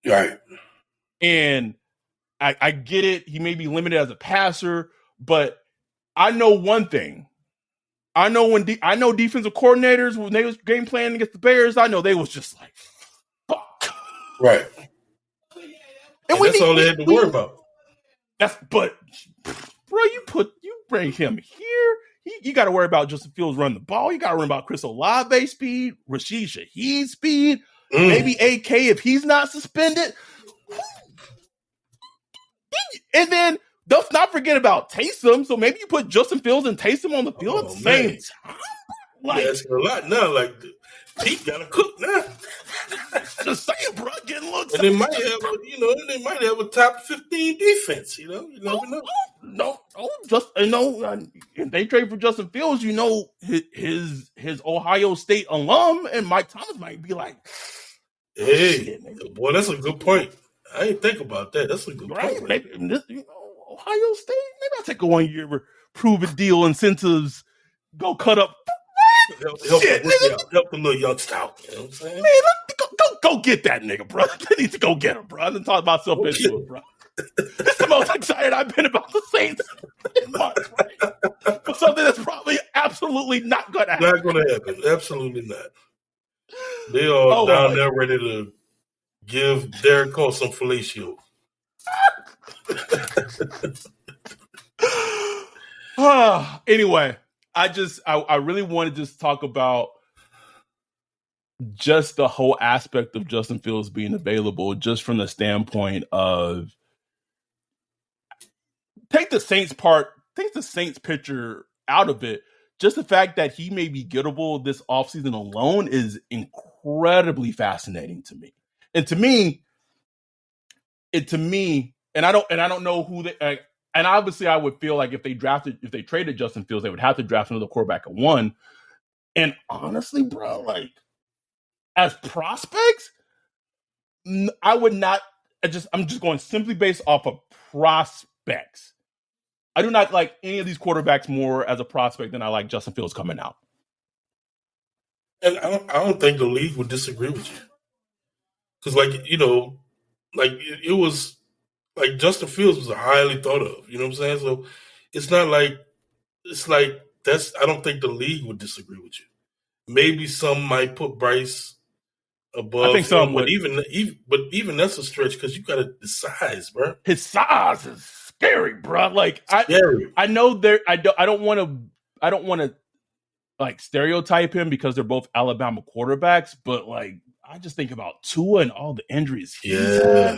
Right. And I get it. He may be limited as a passer, but I know one thing. I know I know defensive coordinators when they was game planning against the Bears, I know they was just like, fuck. Right. And that's all they had to worry about. But bro, you bring him here. You got to worry about Justin Fields running the ball. You got to worry about Chris Olave speed, Rashid Shaheed speed, maybe AK if he's not suspended. And then don't not forget about Taysom. So maybe you put Justin Fields and Taysom on the field at the same time. Like, that's a lot now. Like Pete got to cook now. Just saying, bro, getting looks. And they might have a top 15 defense. You never know. If they trade for Justin Fields, his Ohio State alum and Mike Thomas might be like, hey, boy, that's a good point. I didn't think about that. That's a good point. Ohio State, maybe I'll take a 1 year prove-it deal incentives, go cut up. Help the little youngster out. You know what I'm saying? Man, go get that nigga, bro. I need to go get him, bro. I didn't talk about myself into it, bro. This is the most excited I've been about the Saints in months, right? For something that's probably absolutely not going to happen. Not going to happen. Absolutely not. They are down there ready to give Derek Carr some fellatio. Anyway, I really want to just talk about just the whole aspect of Justin Fields being available, just from the standpoint of take the Saints picture out of it. Just the fact that he may be gettable this offseason alone is incredibly fascinating to me. And to me, and I don't know who they. And obviously, I would feel like if they traded Justin Fields, they would have to draft another quarterback at 1. And honestly, bro, like as prospects, I would not. I'm just going simply based off of prospects. I do not like any of these quarterbacks more as a prospect than I like Justin Fields coming out. And I don't think the league would disagree with you. Because, it was like Justin Fields was highly thought of. You know what I'm saying? So it's not like I don't think the league would disagree with you. Maybe some might put Bryce above. I think some would. But even that's a stretch because you got the size, bro. His size is scary, bro. Like scary. I know I don't want to like stereotype him because they're both Alabama quarterbacks, but like I just think about Tua and all the injuries. Yeah.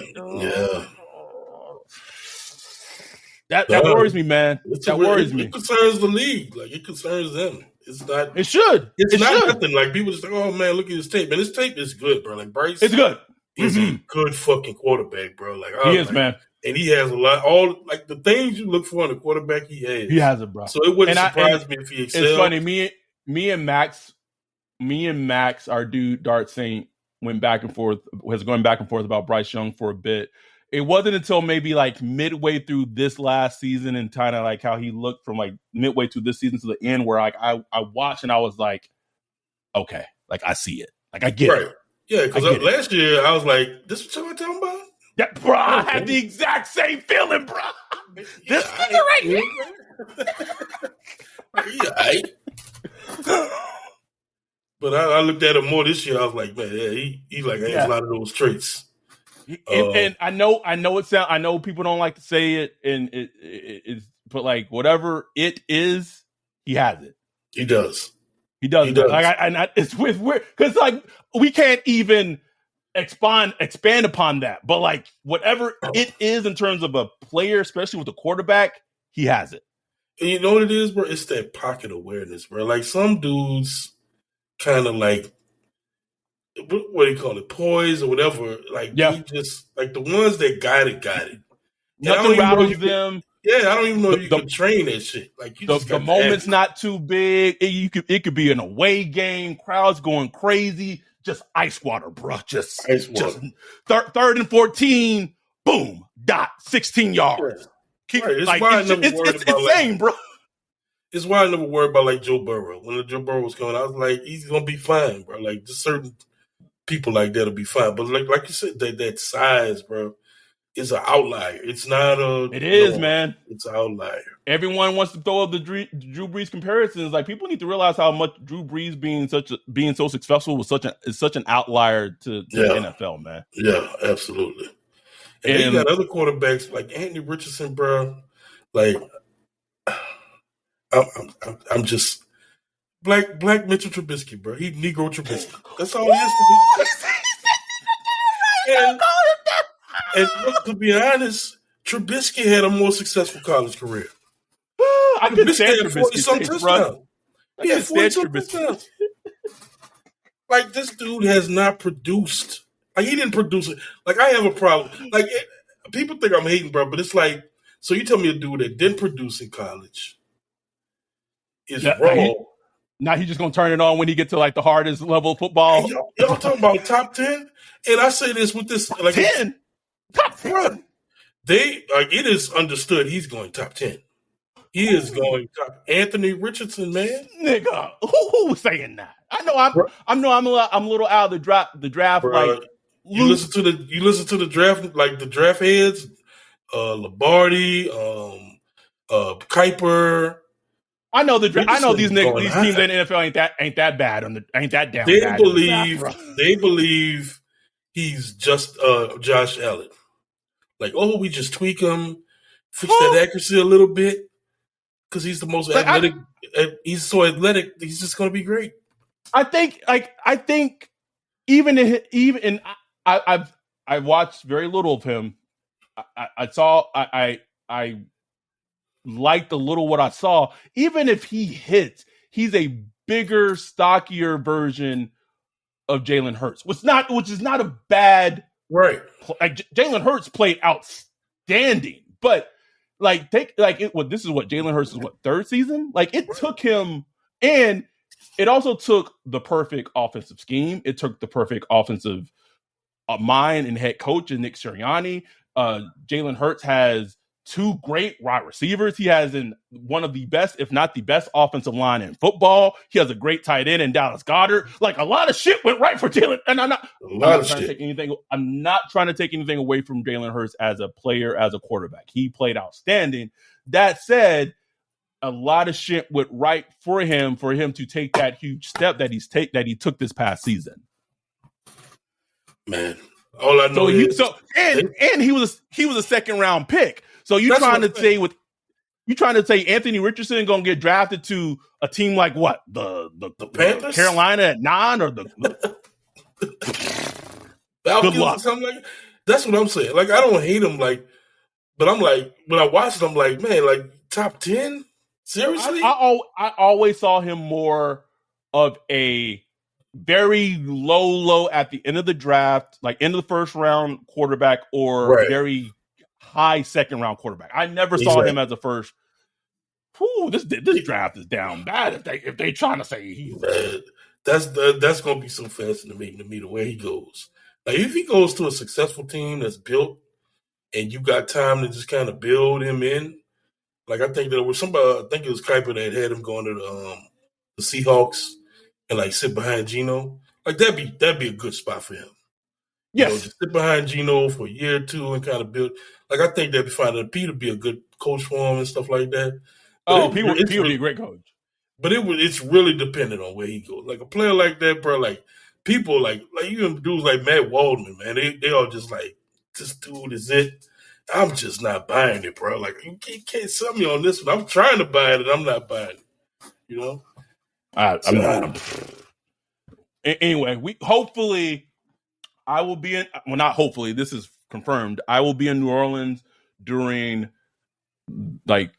That worries me, man. That worries me. It concerns the league. Like it concerns them. It's not. It should. It's not nothing. Like people just like, oh man, look at his tape. Man, his tape is good, bro. Like Bryce, it's good. He's a good fucking quarterback, bro. Like he is, man. And he has a lot. All like the things you look for in a quarterback, he has. He has it, bro. So it wouldn't surprise me if he excelled. It's funny. Me and Max, our dude Dart Saint, was going back and forth about Bryce Young for a bit. It wasn't until maybe like midway through this last season and kind of like how he looked from like midway through this season to the end where like I watched and I was like, okay, like I see it. Like I get it. Yeah, because last year I was like, this is what I'm talking about? Yeah, bro, I had the exact same feeling, bro. This nigga right here. But I looked at him more this year. I was like, man, he like has a lot of those traits. And I know I know people don't like to say it, and it's but like whatever it is, he has it. He does. He does. Like it's weird because like we can't even expand upon that. But like whatever it is in terms of a player, especially with a quarterback, he has it. And you know what it is, bro? It's that pocket awareness, bro. Like some dudes kind of like, what do you call it, poise or whatever. Like, he just, like the ones that got it. Nothing rattles them. Yeah, I don't even know if you could train that shit. Like you just The got to have moment's it. not too big. It could be an away game, crowds going crazy. Just ice water, bro. Ice water. Third and 14, boom, dot, 16 yards. Right. Right. It's why I never worried about insane, bro. It's why I never worried about like Joe Burrow. When the Joe Burrow was coming, I was like, he's gonna be fine, bro. Like just certain people like that'll be fine. But like you said, that size, bro, is an outlier. It's not a. It is, man. It's an outlier. Everyone wants to throw up the Drew Brees comparisons. Like people need to realize how much Drew Brees being so successful was such an outlier to the NFL, man. Yeah, absolutely. And then you got other quarterbacks like Anthony Richardson, bro. Like I'm just black Mitchell Trubisky, bro. He Negro Trubisky. That's all he is to me. And look, to be honest, Trubisky had a more successful college career. I could stand Trubisky, bro. He had 40-some touchdowns. Like this dude has not produced. Like he didn't produce it. Like I have a problem. Like people think I'm hating, bro, but it's like, so you tell me a dude that didn't produce in college is wrong. Now he's just gonna turn it on when he get to like the hardest level of football. Hey, y'all talking about top 10? And I say this with this like 10? Top 10. They like it is understood he's going top 10. He is going top. Anthony Richardson, man. Nigga, who was saying that? I know I'm a little out of the draft. Bro, like you listen to the draft, like the draft heads, Lombardi, Kuiper. I know I know these teams in the NFL ain't that bad ain't that down. They believe he's just Josh Allen. Like, we just tweak him, fix that accuracy a little bit because he's the most athletic. He's so athletic. He's just going to be great. I think I watched very little of him. I liked the little what I saw. Even if he hits, he's a bigger, stockier version of Jalen Hurts, which is not a bad right. Like Jalen Hurts played outstanding, but this is what Jalen Hurts' third season. Like it took him, and it also took the perfect offensive scheme. It took the perfect offensive mind and head coach and Nick Sirianni. Jalen Hurts has two great wide receivers. He has one of the best, if not the best, offensive line in football. He has a great tight end in Dallas Goedert. Like a lot of shit went right for Jalen. And I'm not trying to take anything away from Jalen Hurts as a player, as a quarterback. He played outstanding. That said, a lot of shit went right for him to take that huge step that he took this past season. Man, all I know he was a second round pick. So you trying to say Anthony Richardson gonna get drafted to a team like what? The Panthers? Carolina at 9 or the Falcons or something like that? That's what I'm saying. Like I don't hate him, like, but I'm like when I watch it, I'm like, man, like top 10? Seriously? I always saw him more of a very low at the end of the draft, like end of the first round quarterback, or very high second round quarterback. I never saw him as a first. This draft is down bad if they trying to say he's that's gonna be so fascinating to me the way he goes. Like if he goes to a successful team that's built and you got time to just kind of build him in. Like I think there was somebody, I think it was Kuiper that had him going to the Seahawks and like sit behind Geno. Like that'd be a good spot for him. Yes. Just sit behind Geno for a year or two and kind of build. Like I think that'd be fine. And Pete would be a good coach for him and stuff like that. Pete would be a great coach. But it's really dependent on where he goes. Like a player like that, bro. Like people like even dudes like Matt Waldman, man. They all just like, this dude is it. I'm just not buying it, bro. Like you can't sell me on this one. I'm trying to buy it, and I'm not buying it. You know. I'm not. Anyway, hopefully I will be in. Well, not hopefully. This is confirmed. I will be in New Orleans during like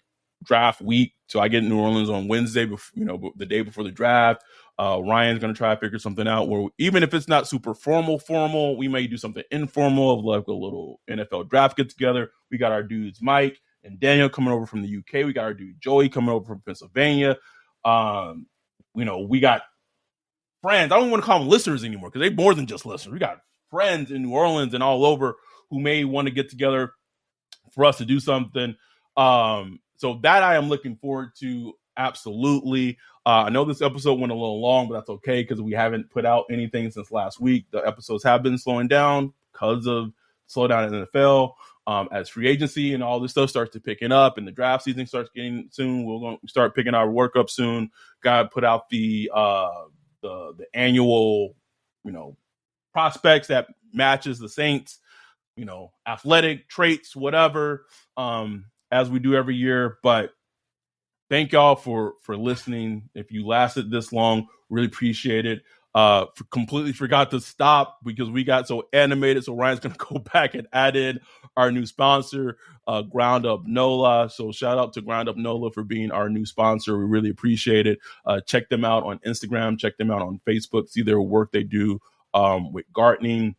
draft week. So I get in New Orleans on Wednesday, the day before the draft. Ryan's going to try to figure something out where even if it's not super formal, we may do something informal of like a little NFL draft get together. We got our dudes, Mike, and Daniel coming over from the UK. We got our dude Joey coming over from Pennsylvania. We got friends. I don't want to call them listeners anymore because they're more than just listeners. We got friends in New Orleans and all over who may want to get together for us to do something. So that I am looking forward to. Absolutely. I know this episode went a little long, but that's okay because we haven't put out anything since last week. The episodes have been slowing down because of slowdown in the NFL. As free agency and all this stuff starts to picking up and the draft season starts getting soon, we're going to start picking our work up soon. Got to put out the annual, prospects that matches the Saints, athletic traits, whatever, as we do every year. But thank y'all for listening. If you lasted this long, really appreciate it. Completely forgot to stop because we got so animated. So Ryan's going to go back and add in our new sponsor, Ground Up NOLA. So shout out to Ground Up NOLA for being our new sponsor. We really appreciate it. Check them out on Instagram. Check them out on Facebook. See their work they do with gardening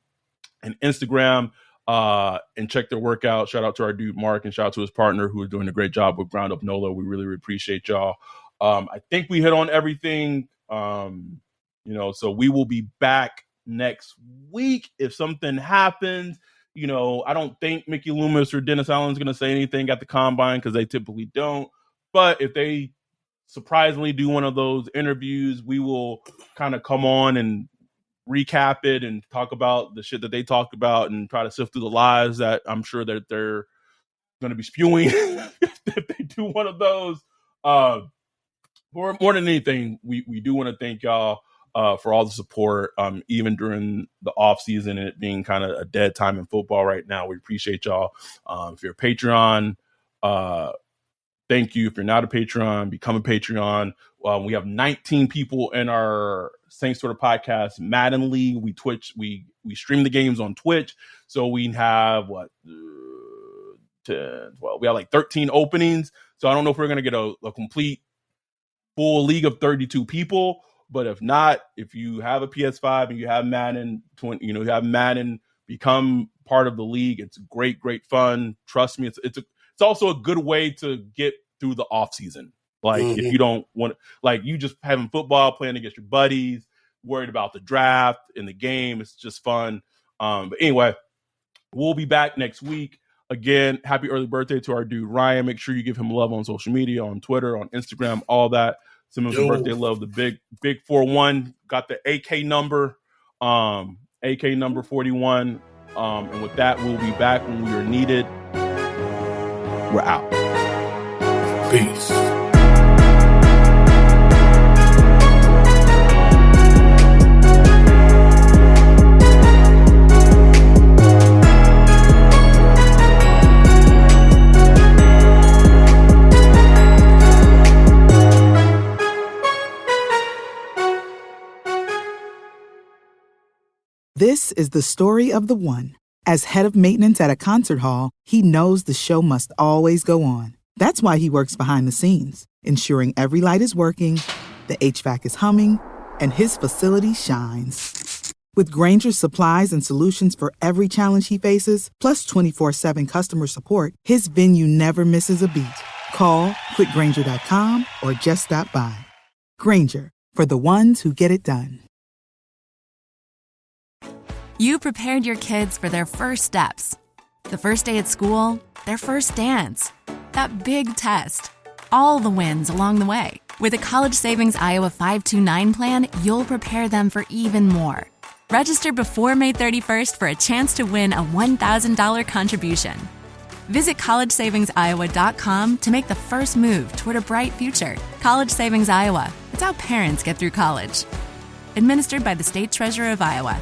and Instagram. And check their work out. Shout out to our dude Mark and shout out to his partner who are doing a great job with Ground Up NOLA. We really, really appreciate y'all. I think we hit on everything. So we will be back next week if something happens. I don't think Mickey Loomis or Dennis Allen's going to say anything at the combine because they typically don't. But if they surprisingly do one of those interviews, we will kind of come on and recap it and talk about the shit that they talked about and try to sift through the lies that I'm sure that they're going to be spewing if they do one of those. More than anything, we do want to thank y'all for all the support, even during the off season and it being kind of a dead time in football right now. We appreciate y'all. If you're a Patreon, thank you. If you're not a Patreon, become a Patreon. We have 19 people in our Saints Sort of Podcast Madden League. We stream the games on Twitch. So we have we have like 13 openings. So I don't know if we're going to get a complete full league of 32 people. But if not, if you have a PS5 and you have Madden, you have Madden, become part of the league. It's great, great fun. Trust me, it's also a good way to get through the off season. Like if you don't want, like you just having football, playing against your buddies, worried about the draft and the game. It's just fun. But anyway, we'll be back next week. Again, happy early birthday to our dude Ryan. Make sure you give him love on social media, on Twitter, on Instagram, all that. Send him some birthday love. The big 41 got the AK number, AK number 41. And with that, we'll be back when we are needed. We're out. Peace. This is the story of the one. As head of maintenance at a concert hall, he knows the show must always go on. That's why he works behind the scenes, ensuring every light is working, the HVAC is humming, and his facility shines. With Grainger's supplies and solutions for every challenge he faces, plus 24/7 customer support, his venue never misses a beat. Call quickgrainger.com or just stop by. Grainger, for the ones who get it done. You prepared your kids for their first steps. The first day at school, their first dance, that big test, all the wins along the way. With a College Savings Iowa 529 plan, you'll prepare them for even more. Register before May 31st for a chance to win a $1,000 contribution. Visit collegesavingsiowa.com to make the first move toward a bright future. College Savings Iowa. It's how parents get through college. Administered by the State Treasurer of Iowa.